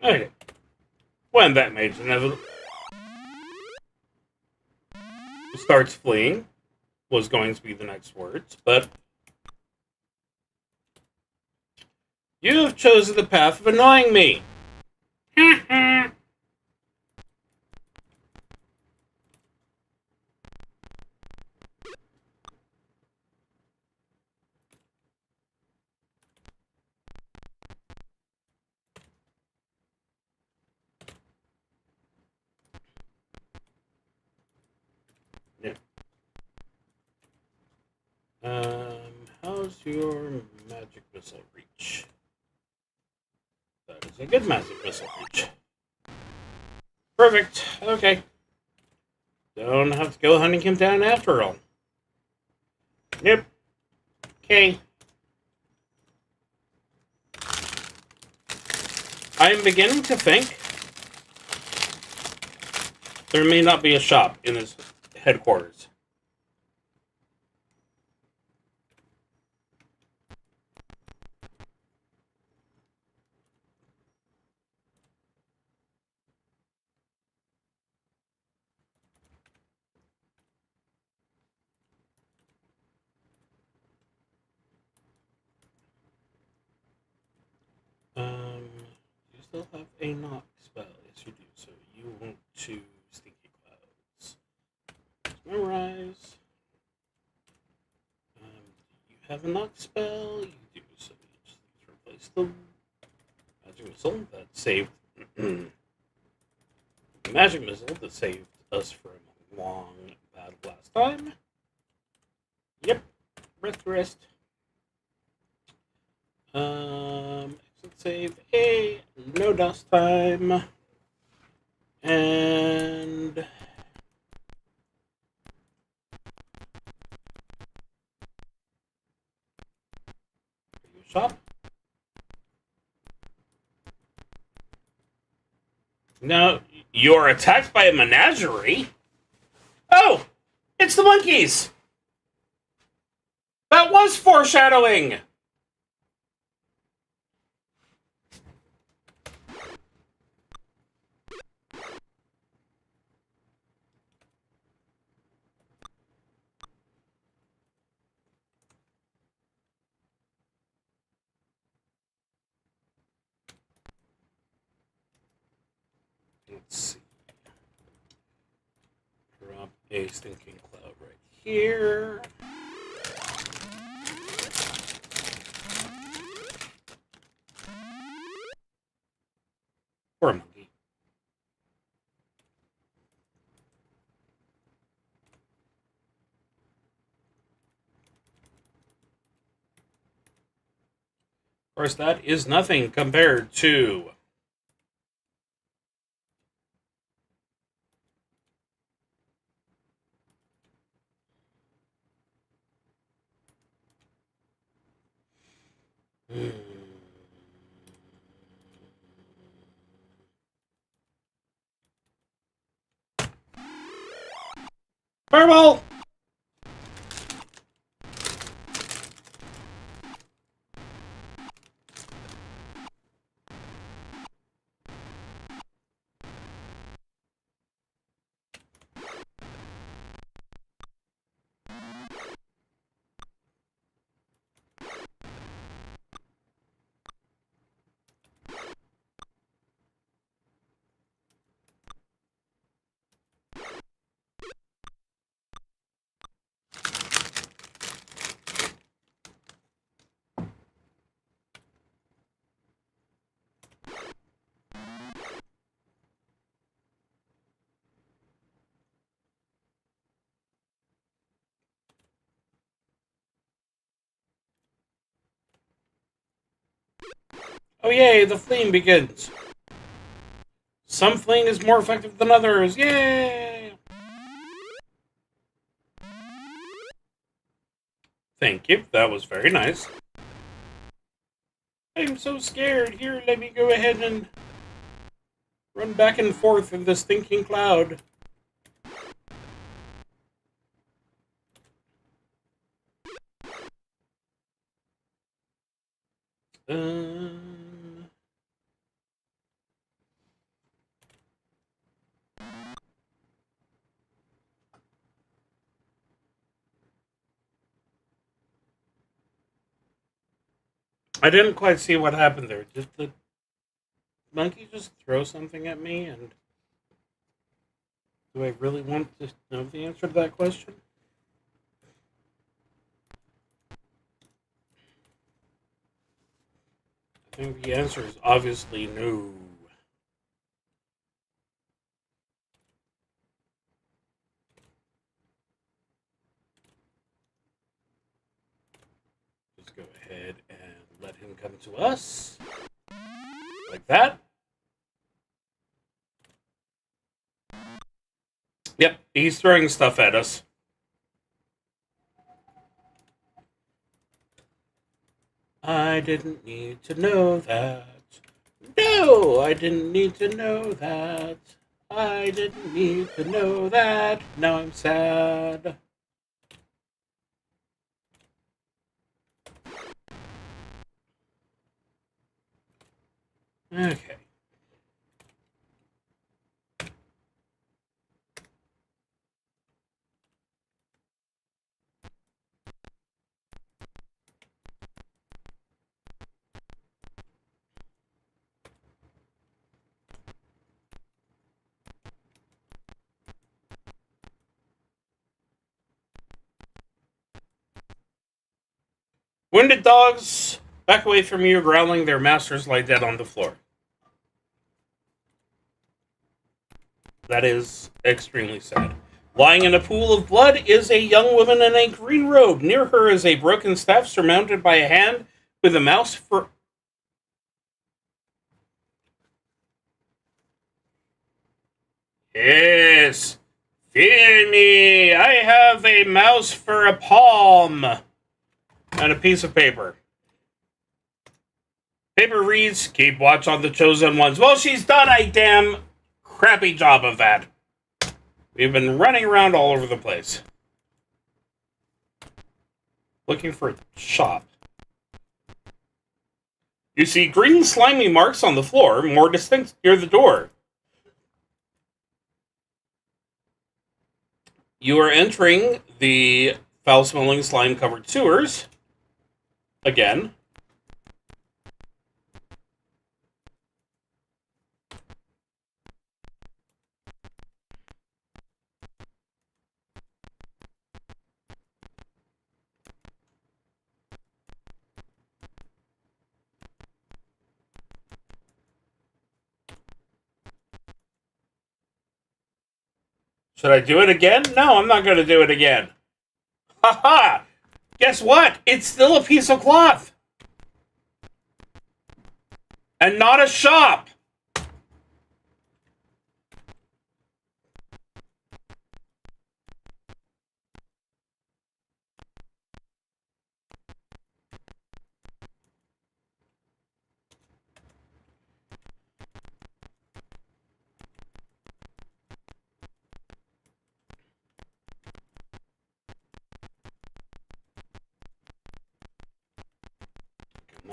[SPEAKER 1] Okay. When that mage inevitably starts fleeing, was going to be the next words, but you have chosen the path of annoying me. Yeah. How's your magic missile reach? That is a good magic missile reach. Perfect. Okay. Don't have to go hunting him down after all. Yep. Okay. I'm beginning to think there may not be a shop in his headquarters. You still have a knock spell. Yes, you do. So you want to Stinky Clouds. Memorize. You have a knock spell. You do. So you just replace the magic missile that saved. The magic missile that saved us from a long battle last time. Yep. Rest. Exit save A. No dust time. And shop. Now you're attacked by a menagerie. Oh, it's the monkeys. That was foreshadowing. Let's see. Drop a stinking cloud right here. Or a monkey. Of course, that is nothing compared to Fireball! Oh yay, the fleeing begins. Some fleeing is more effective than others. Yay! Thank you. That was very nice. I'm so scared. Here, let me go ahead and run back and forth in this thinking cloud. I didn't quite see what happened there. Did the monkey just throw something at me? And do I really want to know the answer to that question? I think the answer is obviously no. Just go ahead and let him come to us. Like that. Yep, he's throwing stuff at us. I didn't need to know that. No, I didn't need to know that. I didn't need to know that. Now I'm sad. Okay. Wounded dogs back away from you, growling. Their masters lie dead on the floor. That is extremely sad. Lying in a pool of blood is a young woman in a green robe. Near her is a broken staff surmounted by a hand with a mouse for... Yes! Fear me! I have a mouse for a palm! And a piece of paper. Paper reads, keep watch on the chosen ones. Well, she's done a damn crappy job of that. We've been running around all over the place. Looking for a shop. You see green slimy marks on the floor, more distinct near the door. You are entering the foul-smelling, slime-covered sewers. Again. Should I do it again? No, I'm not going to do it again. Ha-ha! Guess what? It's still a piece of cloth. And not a shop.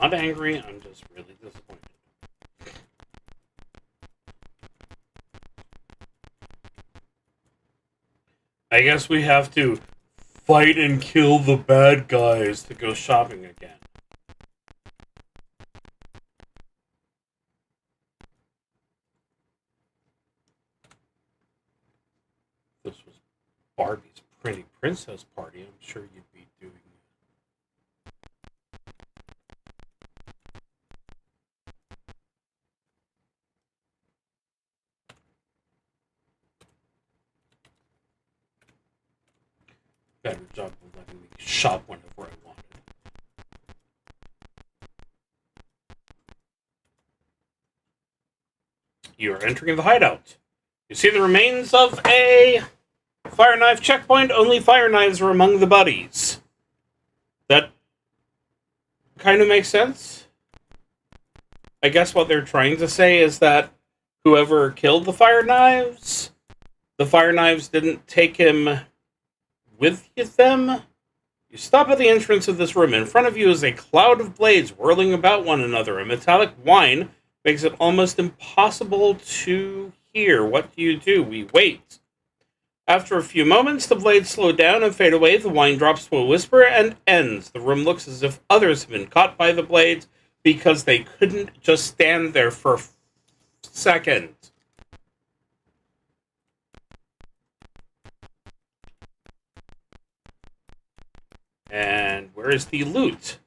[SPEAKER 1] I'm not angry, I'm just really disappointed. I guess we have to fight and kill the bad guys to go shopping again. This was Barbie's Pretty Princess Party. I'm sure you'd be doing a better job of letting me shop whenever I wanted. You are entering the hideout. You see the remains of a fire knife checkpoint. Only fire knives are among the buddies. That kind of makes sense. I guess what they're trying to say is that whoever killed the fire knives didn't take him with them. You stop at the entrance of this room. In front of you is a cloud of blades whirling about one another. A metallic whine makes it almost impossible to hear. What do? We wait. After a few moments, the blades slow down and fade away. The whine drops to a whisper and ends. The room looks as if others have been caught by the blades because they couldn't just stand there for a second. And where is the loot?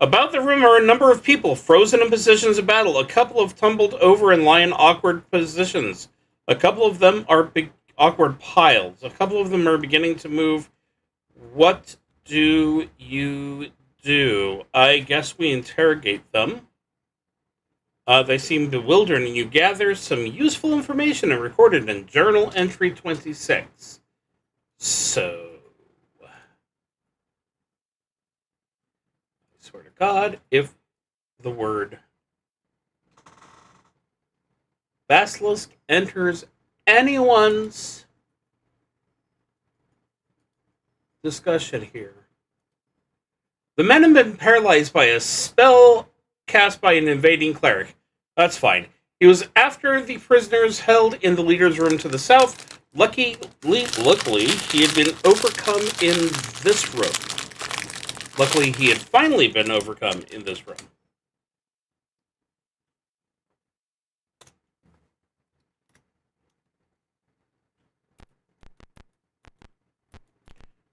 [SPEAKER 1] About the room are a number of people, frozen in positions of battle. A couple have tumbled over and lie in awkward positions. A couple of them are big, awkward piles. A couple of them are beginning to move. What do you do? I guess we interrogate them. They seem bewildered, and you gather some useful information and record it in Journal Entry 26. So... swear to God, if the word basilisk enters anyone's discussion here. The men have been paralyzed by a spell cast by an invading cleric. That's fine. He was after the prisoners held in the leader's room to the south. Luckily, he had been overcome in this room. Luckily, he had finally been overcome in this room.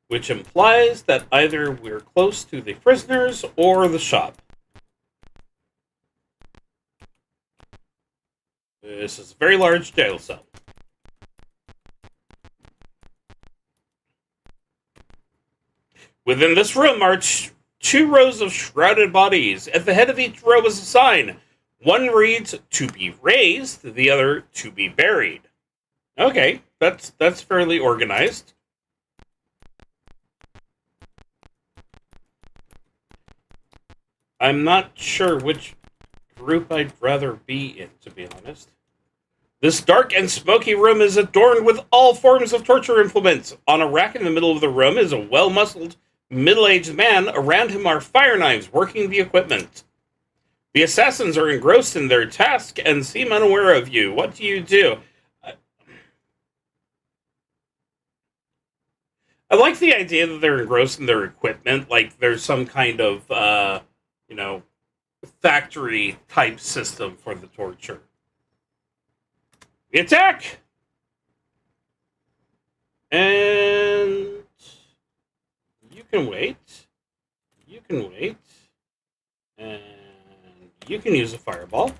[SPEAKER 1] Which implies that either we're close to the prisoners or the shop. This is a very large jail cell. Within this room are two rows of shrouded bodies. At the head of each row is a sign. One reads, "To be raised," the other, "To be buried." Okay, that's fairly organized. I'm not sure which group I'd rather be in, to be honest. This dark and smoky room is adorned with all forms of torture implements. On a rack in the middle of the room is a well-muscled, middle-aged man. Around him are fire knives working the equipment. The assassins are engrossed in their task and seem unaware of you. What do you do? I like the idea that they're engrossed in their equipment, like there's some kind of, factory-type system for the torture. We attack! And you can wait. You can wait. And you can use a fireball.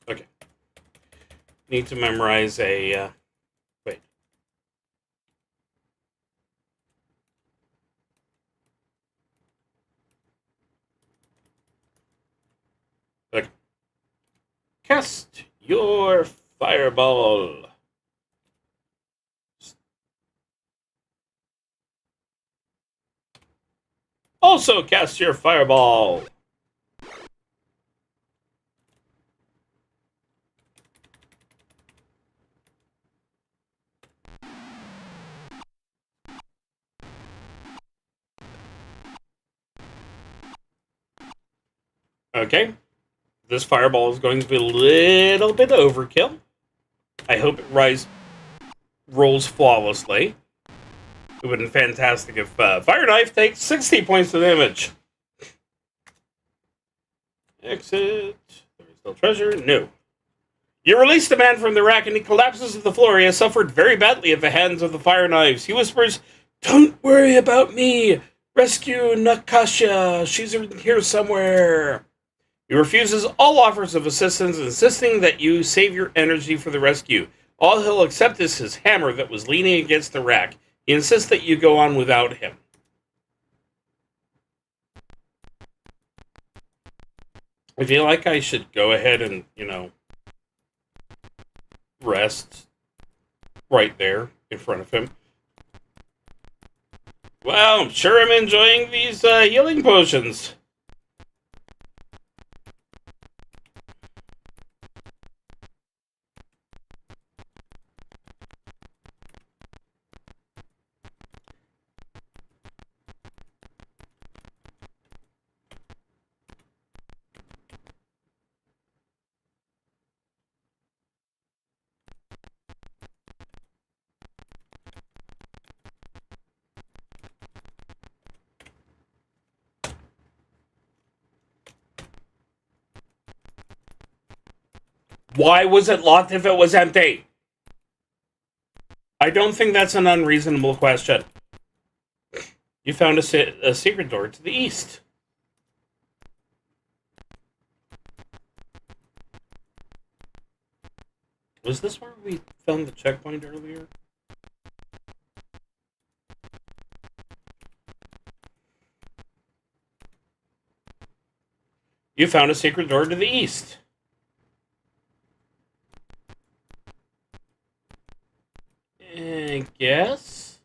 [SPEAKER 1] Okay. Need to memorize a... wait. Okay. Cast your fireball. Also cast your fireball. Okay. This fireball is going to be a little bit overkill. I hope it rolls flawlessly. It would have been fantastic if Fire Knife takes 60 points of damage. Exit. There is still treasure. No. You release the man from the rack and he collapses to the floor. He has suffered very badly at the hands of the fire knives. He whispers, "Don't worry about me. Rescue Nakasha. She's here somewhere." He refuses all offers of assistance, insisting that you save your energy for the rescue. All he'll accept is his hammer that was leaning against the rack. He insists that you go on without him. I feel like I should go ahead and, rest right there in front of him. Well, I'm sure I'm enjoying these healing potions. Why was it locked if it was empty? I don't think that's an unreasonable question. You found a secret door to the east. Was this where we found the checkpoint earlier? You found a secret door to the east. I guess.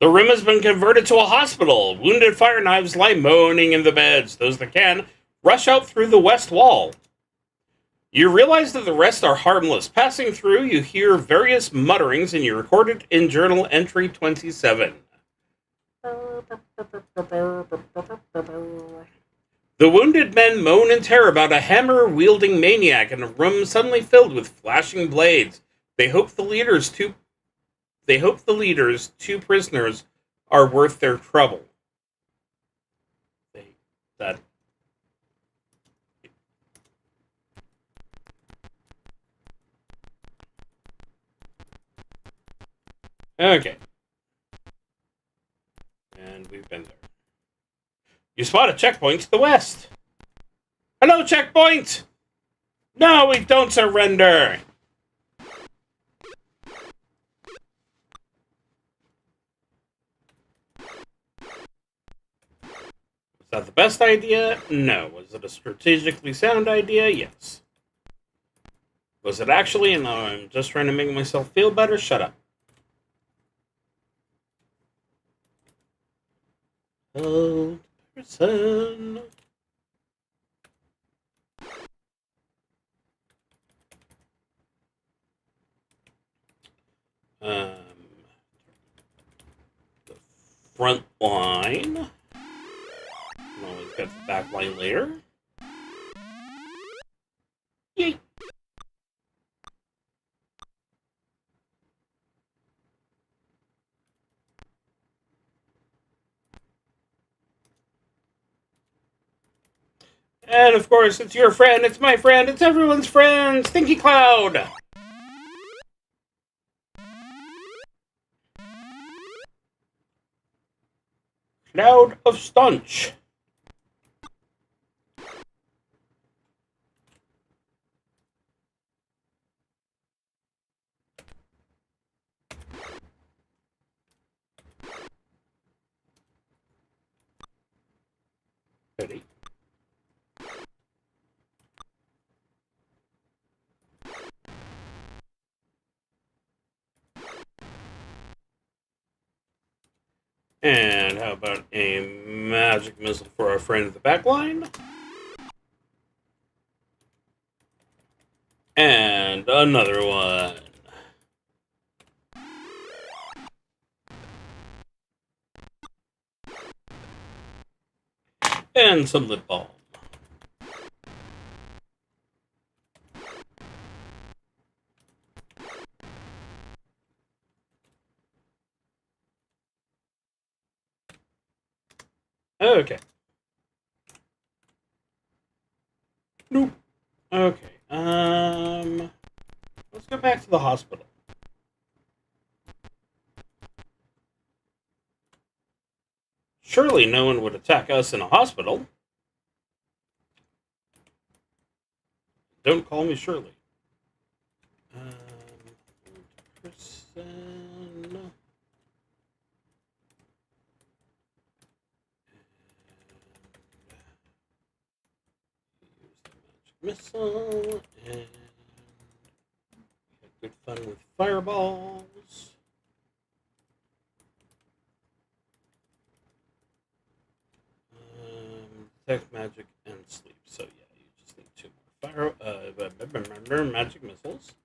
[SPEAKER 1] The room has been converted to a hospital. Wounded fire knives lie moaning in the beds. Those that can, rush out through the west wall. You realize that the rest are harmless. Passing through, you hear various mutterings, and you record it in journal entry 27. The wounded men moan in terror about a hammer-wielding maniac in a room suddenly filled with flashing blades. They hope the leaders, two prisoners, are worth their trouble. That. Okay. And we've been there. You spot a checkpoint to the west. Hello, checkpoint! No, we don't surrender! Was that the best idea? No. Was it a strategically sound idea? Yes. Was it actually? No, I'm just trying to make myself feel better. Shut up. Old person. The front line. Can always get the back line later. Yay! And of course, it's your friend, it's my friend, it's everyone's friend, Stinky Cloud! Cloud of Stench. Ready? And how about a magic missile for our friend at the back line? And another one. And some lip balm. Okay. Nope. Okay. Let's go back to the hospital. Surely no one would attack us in a hospital. Don't call me Shirley. Person. missile, and we had good fun with fireballs. Detect magic and sleep. So yeah, you just need 2 more magic missiles.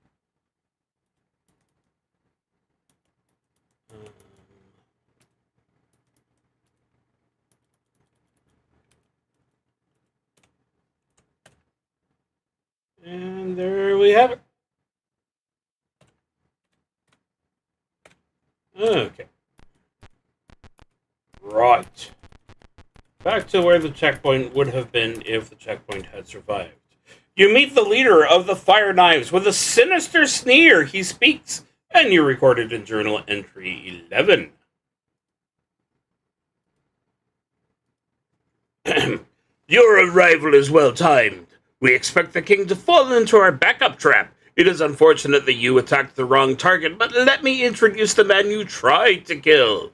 [SPEAKER 1] And there we have it. Okay. Right. Back to where the checkpoint would have been if the checkpoint had survived. You meet the leader of the Fire Knives with a sinister sneer. He speaks, and you recorded in journal entry 11. Your arrival is well timed. We expect the king to fall into our backup trap. It is unfortunate that you attacked the wrong target, but let me introduce the man you tried to kill.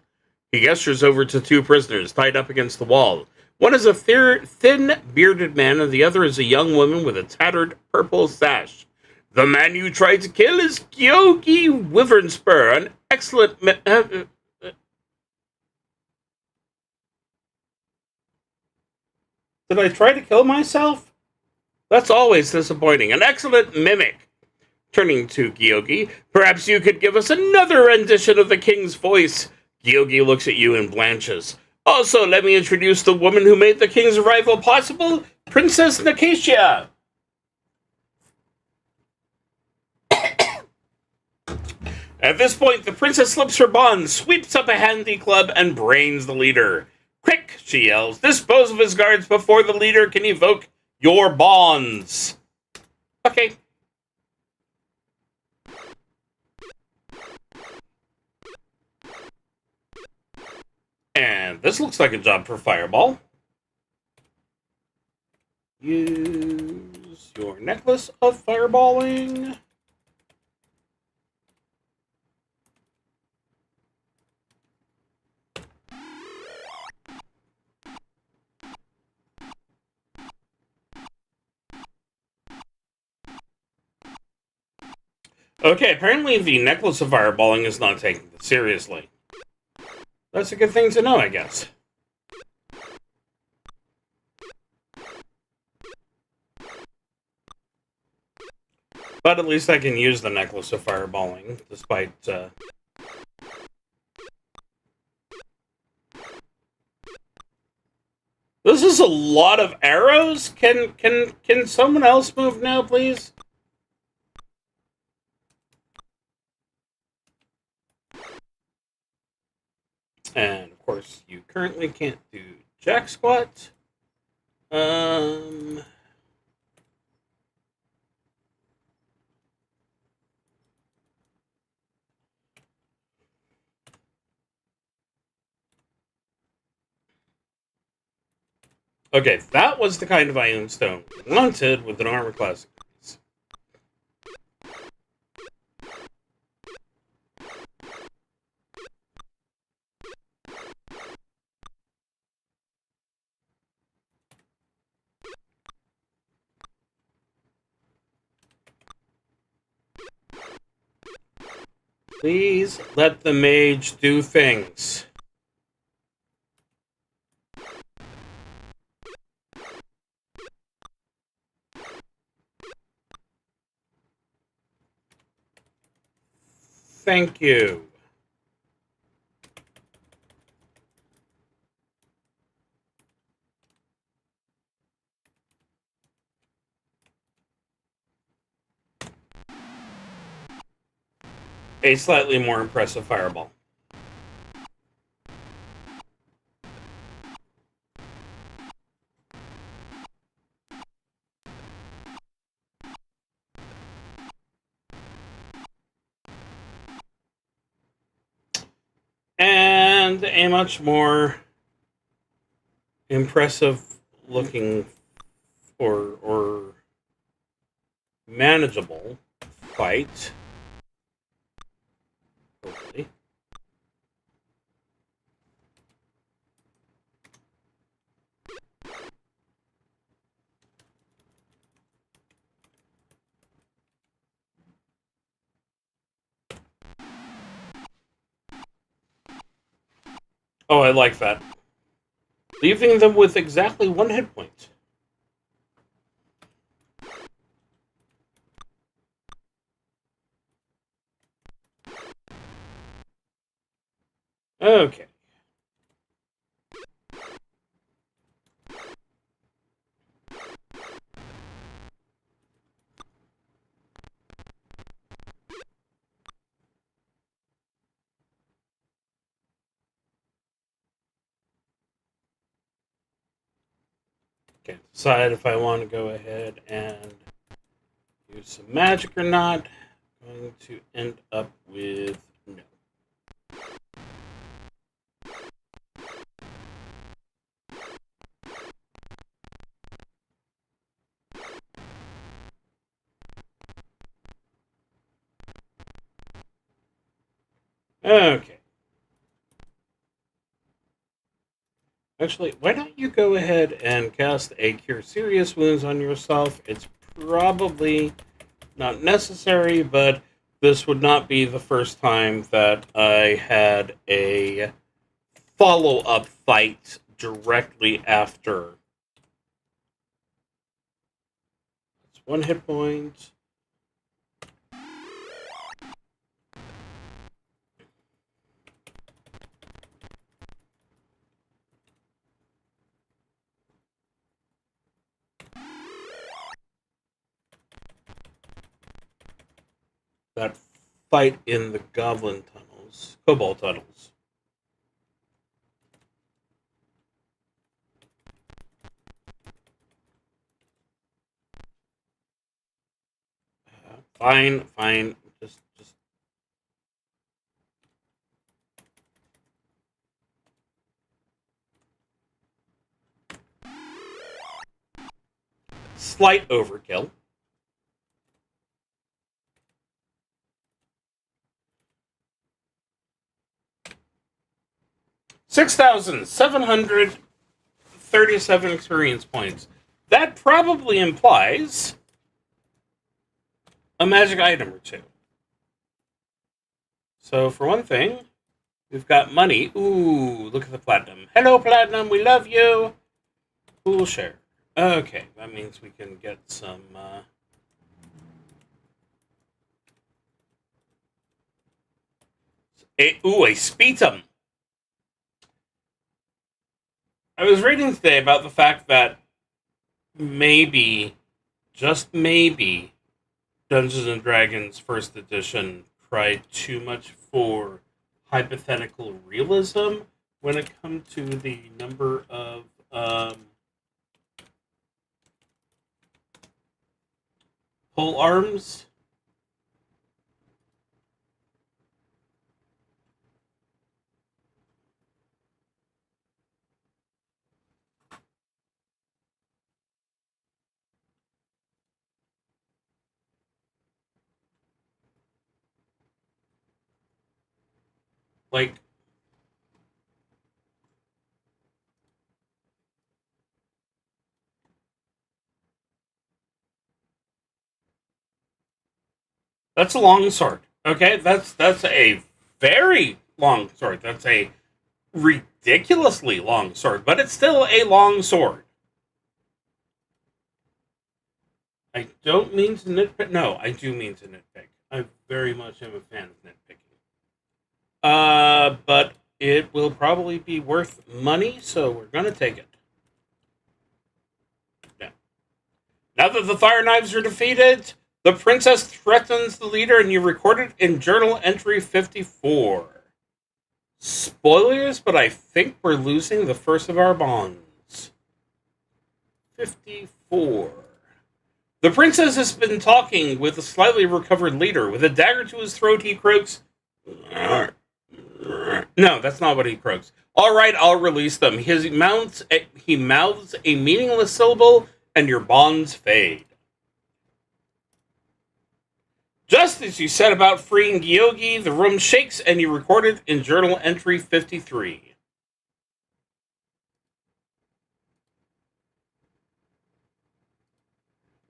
[SPEAKER 1] He gestures over to 2 prisoners tied up against the wall. One is a thin, bearded man, and the other is a young woman with a tattered purple sash. The man you tried to kill is Gyogi Wyvernspur, an excellent... Did I try to kill myself? That's always disappointing. An excellent mimic. Turning to Gyogi, perhaps you could give us another rendition of the king's voice. Gyogi looks at you and blanches. Also, let me introduce the woman who made the king's arrival possible, Princess Nakasia. At this point, the princess slips her bonds, sweeps up a handy club, and brains the leader. Quick, she yells, dispose of his guards before the leader can evoke your bonds. Okay. And this looks like a job for Fireball. Use your necklace of fireballing. Okay, apparently the necklace of fireballing is not taken seriously. That's a good thing to know, I guess. But at least I can use the necklace of fireballing, despite... This is a lot of arrows? Can someone else move now, please? And, of course, you currently can't do jack squat. Okay, that was the kind of Iron Stone wanted with an armor class. Please let the mage do things. Thank you. A slightly more impressive fireball. And a much more impressive looking or manageable fight. Hopefully. Oh, I like that. Leaving them with exactly 1 hit point. Okay. Can't decide if I want to go ahead and use some magic or not. I'm going to end up with no. Okay. Actually, why don't you go ahead and cast a Cure Serious Wounds on yourself? It's probably not necessary, but this would not be the first time that I had a follow-up fight directly after. It's 1 hit point. That fight in the goblin tunnels, kobold tunnels. Fine. Just. Slight overkill. $6,737 experience points. That probably implies a magic item or two. So, for one thing, we've got money. Ooh, look at the platinum. Hello, platinum, we love you. We'll share. Okay, that means we can get some... a speetum. I was reading today about the fact that maybe, just maybe, Dungeons and Dragons First Edition tried too much for hypothetical realism when it comes to the number of pole arms. Like, that's a long sword. Okay, that's a very long sword. That's a ridiculously long sword, but it's still a long sword. I don't mean to nitpick. No, I do mean to nitpick. I very much am a fan of nitpicking. But it will probably be worth money, so we're gonna take it. Yeah. Now that the fire knives are defeated, the princess threatens the leader, and you record it in journal entry 54. Spoilers, but I think we're losing the first of our bonds. 54. The princess has been talking with a slightly recovered leader. With a dagger to his throat, he croaks. No, that's not what he croaks. All right, I'll release them. He mouths a meaningless syllable, and your bonds fade. Just as you set about freeing Gyogi, the room shakes, and you record it in journal entry 53.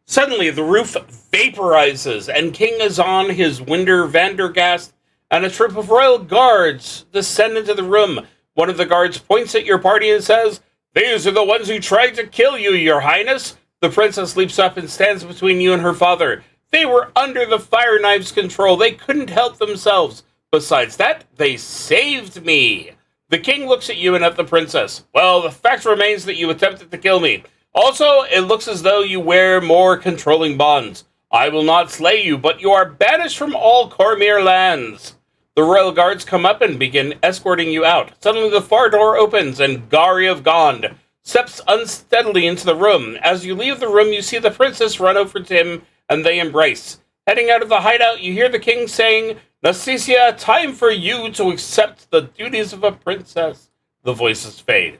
[SPEAKER 1] Suddenly, the roof vaporizes, and King Azan, his Winder Vandergast, and a troop of royal guards descend into the room. One of the guards points at your party and says, "These are the ones who tried to kill you, your highness." The princess leaps up and stands between you and her father. "They were under the fire knife's control. They couldn't help themselves. Besides that, they saved me." The king looks at you and at the princess. "Well, the fact remains that you attempted to kill me. Also, it looks as though you wear more controlling bonds. I will not slay you, but you are banished from all Cormyr lands." The royal guards come up and begin escorting you out. Suddenly the far door opens and Gari of Gond steps unsteadily into the room. As you leave the room, you see the princess run over to him and they embrace. Heading out of the hideout, you hear the king saying, "Nastasia, time for you to accept the duties of a princess." The voices fade.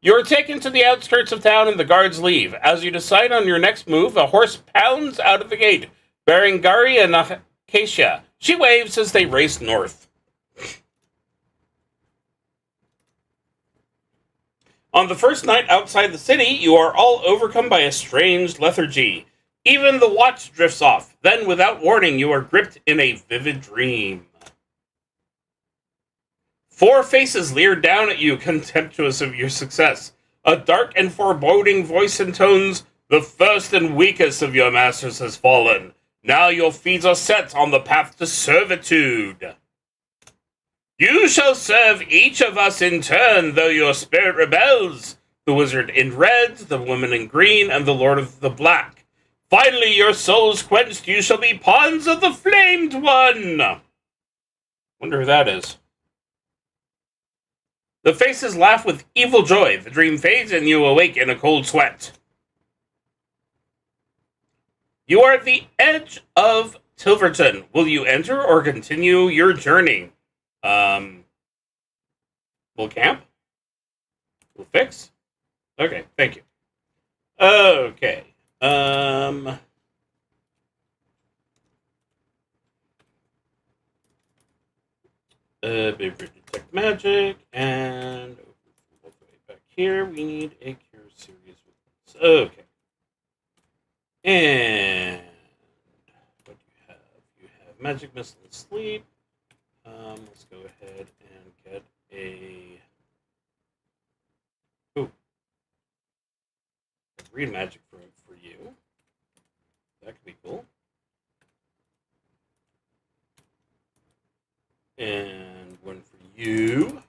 [SPEAKER 1] You are taken to the outskirts of town and the guards leave. As you decide on your next move, a horse pounds out of the gate, bearing Gari and Acacia. She waves as they race north. On the first night outside the city, you are all overcome by a strange lethargy. Even the watch drifts off. Then, without warning, you are gripped in a vivid dream. Four faces leer down at you, contemptuous of your success. A dark and foreboding voice intones, "The first and weakest of your masters has fallen. Now your feet are set on the path to servitude. You shall serve each of us in turn, though your spirit rebels. The wizard in red, the woman in green, and the lord of the black. Finally, your souls quenched, you shall be pawns of the flamed one." Wonder who that is. The faces laugh with evil joy. The dream fades and you awake in a cold sweat. You are at the edge of Tilverton. Will you enter or continue your journey? We'll camp? We'll fix? Okay, thank you. Okay. Detect magic, and all the way back here, we need a cure series with this. Okay. And what do you have? You have magic, missile, and sleep. Let's go ahead and get a read magic for you. That could be cool. And one for you.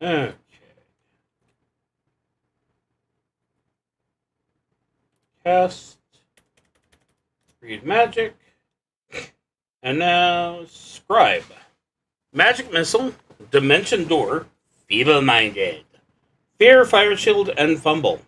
[SPEAKER 1] Okay. Cast. Read magic. And now scribe. Magic missile. Dimension door. Feeble-minded. Fear, fire shield, and fumble.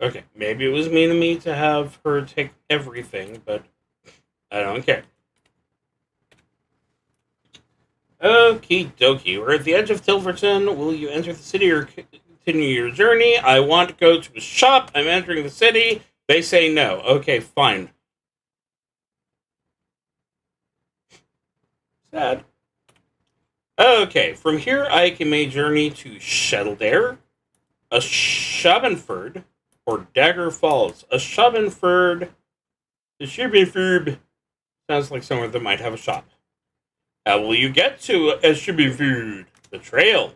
[SPEAKER 1] Okay, maybe it was mean of me to have her take everything, but I don't care. Okie dokie. We're at the edge of Tilverton. Will you enter the city or continue your journey? I want to go to a shop. I'm entering the city. They say no. Okay, fine. Sad. Okay, from here I can make a journey to Shettledare, a Schabenford, or Dagger Falls. A Schabenford sounds like somewhere that might have a shop. How will you get to a Schabenford? The trail.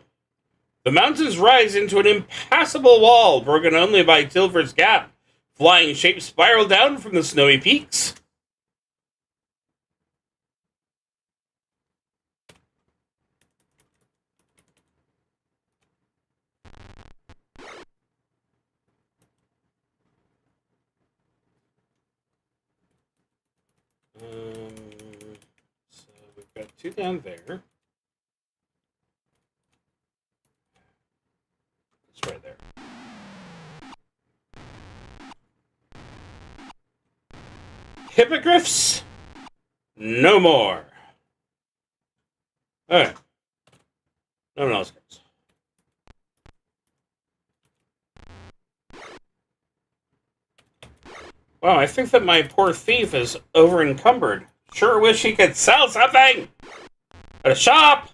[SPEAKER 1] The mountains rise into an impassable wall, broken only by Tilver's Gap. Flying shapes spiral down from the snowy peaks. So we've got two down there. It's right there. hippogriffs? No more. Alright. No one else cares. Wow, I think that my poor thief is over-encumbered. Sure wish he could sell something! At a shop!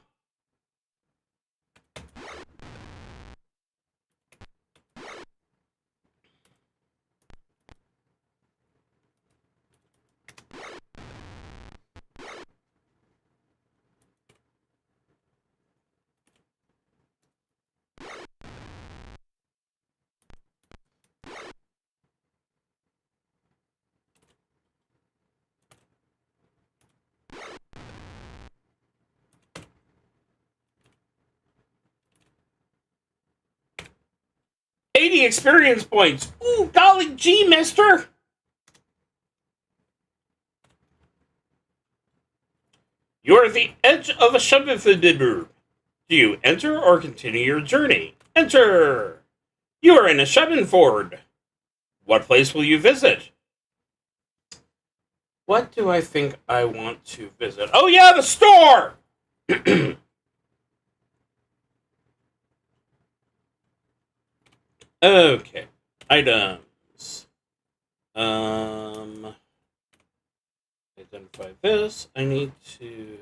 [SPEAKER 1] $80 experience points! Ooh, golly gee, mister! You're at the edge of a Shubifidibur. Do you enter or continue your journey? Enter! You are in a Shubinford. What place will you visit? What do I think I want to visit? Oh yeah, the store! Okay. Items. Identify this. I need to...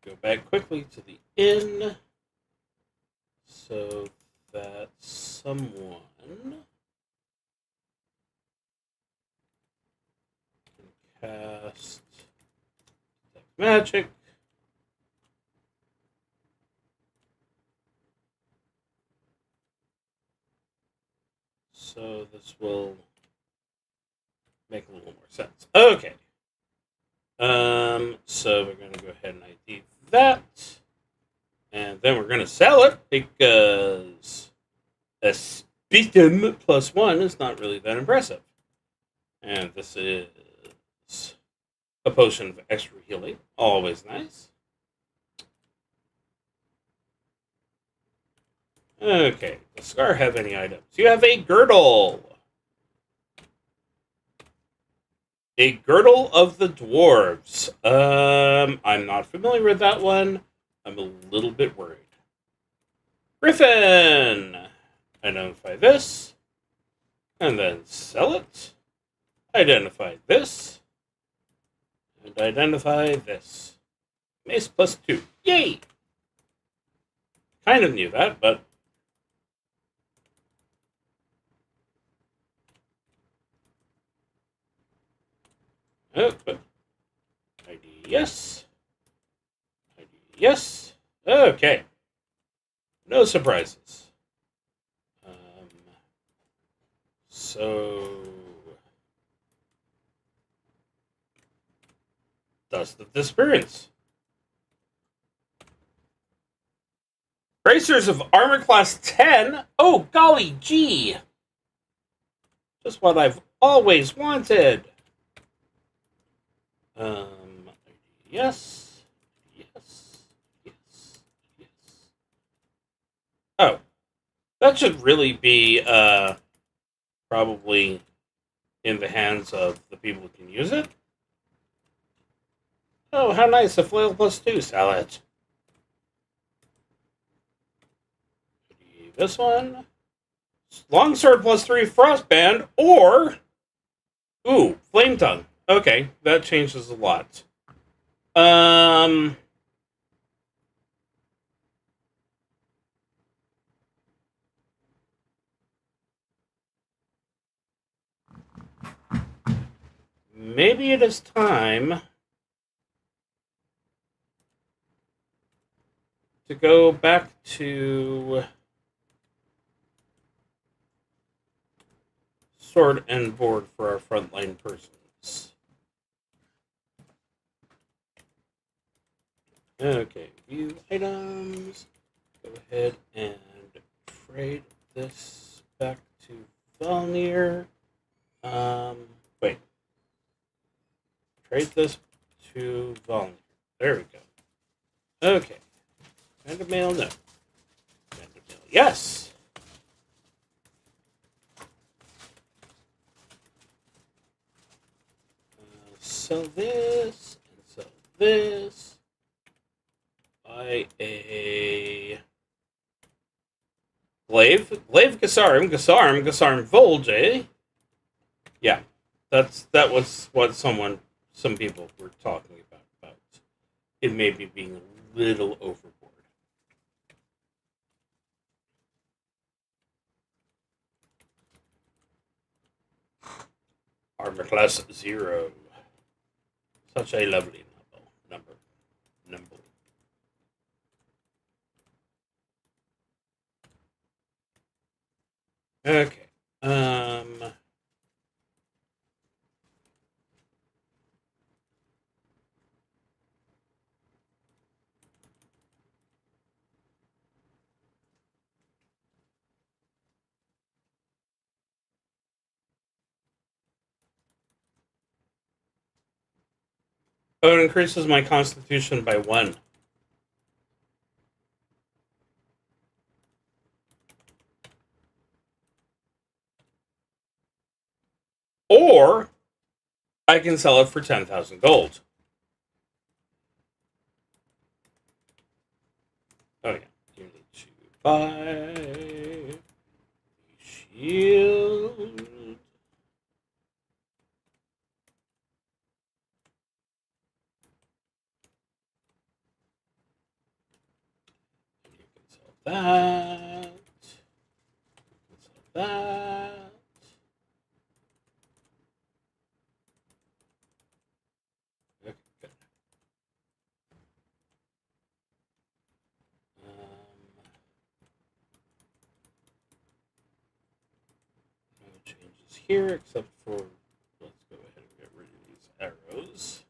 [SPEAKER 1] go back quickly to the inn so that someone can cast magic. So this will make a little more sense. Okay. So we're going to go ahead and ID that. And then we're going to sell it because a Spitum +1 is not really that impressive. And this is a potion of extra healing. Always nice. Okay. Does Scar have any items? You have a girdle. A Girdle of the Dwarves. I'm not familiar with that one. I'm a little bit worried. Griffin! Identify this. And then sell it. Identify this. And identify this. Mace +2. Yay! Kind of knew that, but... oh, but... ID yes. ID yes. Okay. No surprises. So... Dust of Disappearance. Bracers of Armor Class 10? Oh, golly gee! Just what I've always wanted. Yes. Yes. Yes. Yes. Oh. That should really be, probably in the hands of the people who can use it. Oh, how nice. A flail +2. Sell it. This one. Longsword +3 Frostband, or... ooh, Flame Tongue. Okay, that changes a lot. Maybe it is time to go back to Sword and Board for our frontline persons. Okay, view items. Go ahead and trade this back to Valnir. Wait. Trade this to Valnir. There we go. Okay. Random mail, no. Random mail, Yes. Sell this and sell this. Buy a Glaive Gasarm Volge. Yeah, that was what some people were talking about it maybe being a little overboard. Armor class 0. Such a lovely number. Okay. Oh, it increases my constitution by 1. Or I can sell it for 10,000 gold. Oh yeah, you need to buy shield. You can sell that. You can sell that. Okay, good. No changes here except for, let's go ahead and get rid of these arrows.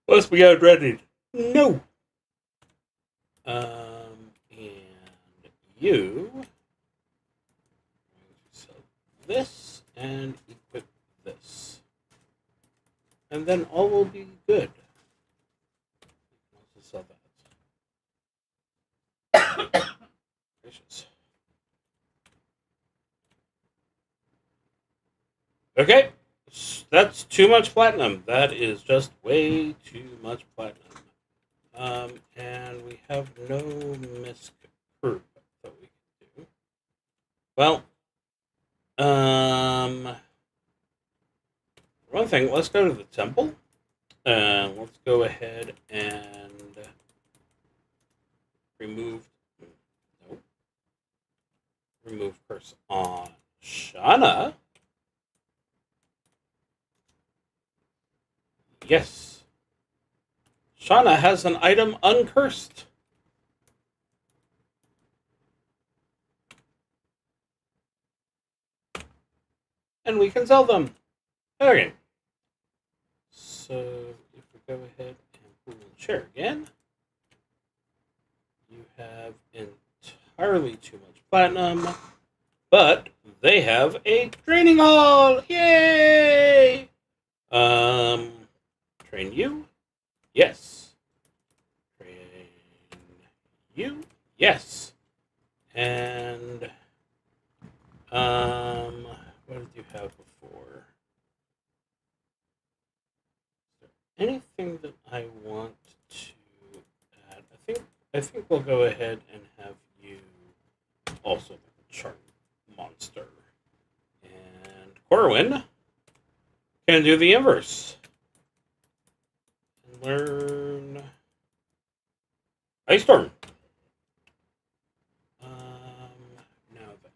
[SPEAKER 1] Let's be ready. No. And you sell this and equip this, and then all will be good. Let's sell that. Gracious. Okay, that's too much platinum. That is just way too much platinum. And we have no misc group that we can do. Well, one thing, let's go to the temple. Let's go ahead and remove curse on Shauna. Yes. Shauna has an item uncursed. And we can sell them. Okay. So if we go ahead and pull and share again, you have entirely too much platinum, but they have a training hall. Yay! Train you? Yes. Train you? Yes. And what did you have before? Is there anything that I want to add? I think we'll go ahead and have you also the chart monster. And Corwin can do the inverse. And learn Ice Storm. Now then,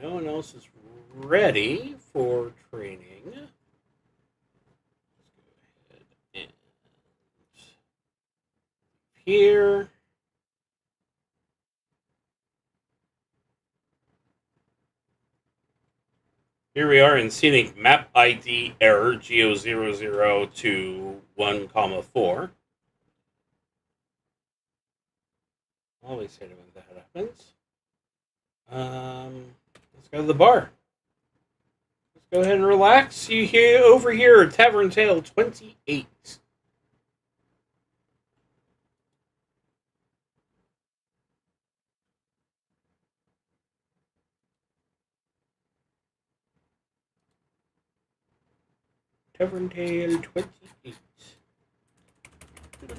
[SPEAKER 1] no one else is ready for training. Let's go ahead and here. Here we are in scenic map ID error Geo00 to 1, 4. Always hate it when that happens. Let's go to the bar. Let's go ahead and relax. You here over here, Tavern Tale 28. Tavern Tale 28. There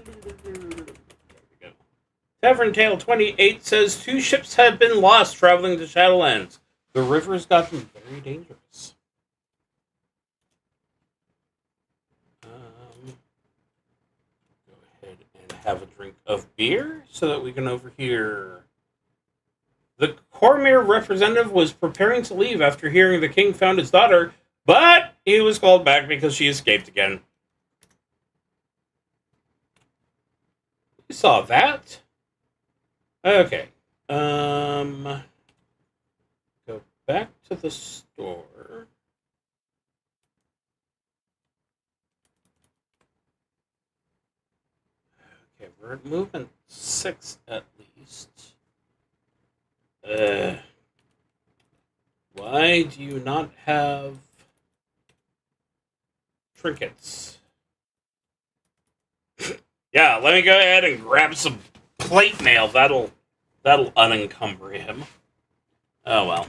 [SPEAKER 1] we go. Tavern Tale 28 says 2 ships have been lost traveling to Shadowlands. The river's gotten very dangerous. Go ahead and have a drink of beer so that we can overhear. The Cormyr representative was preparing to leave after hearing the king found his daughter, but he was called back because she escaped again. You saw that? Okay. Go back to the store. Okay, we're at movement 6 at least. Why do you not have trinkets? Yeah, let me go ahead and grab some plate mail. That'll unencumber him. Oh well.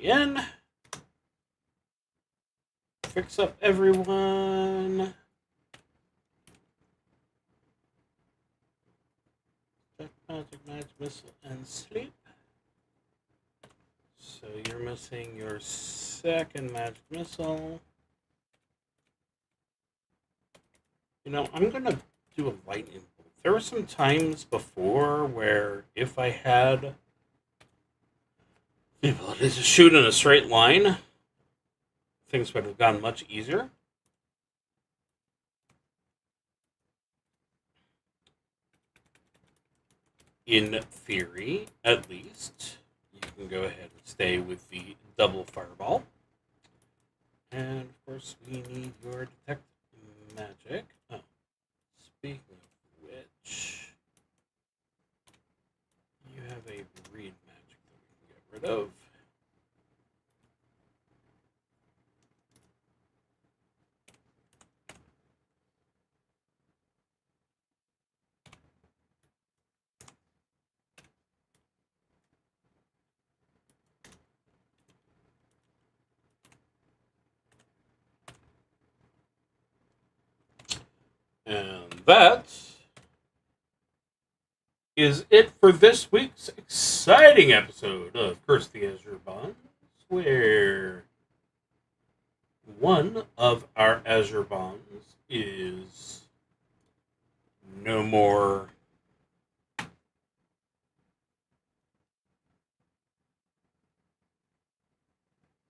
[SPEAKER 1] In. Fix up everyone. Magic missile and sleep. So you're missing your second magic missile. You know, I'm gonna do a lightning bolt. There were some times before where if I had the ability to shoot in a straight line, things would have gone much easier. In theory, at least, you can go ahead and stay with the double fireball. And of course, we need your detect magic. Oh, speaking of which, you have a read magic that we can get rid of. And that is it for this week's exciting episode of Curse the Azure Bonds, where one of our Azure Bonds is no more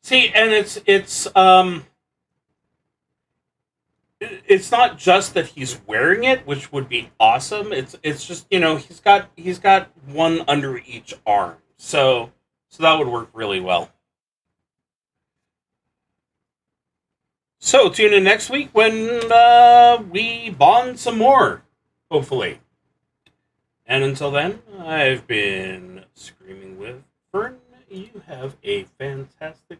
[SPEAKER 1] see, and it's not just that he's wearing it, which would be awesome. It's just, you know, he's got one under each arm. So that would work really well. So tune in next week when we bond some more, hopefully. And until then, I've been Screaming Wyvern. You have a fantastic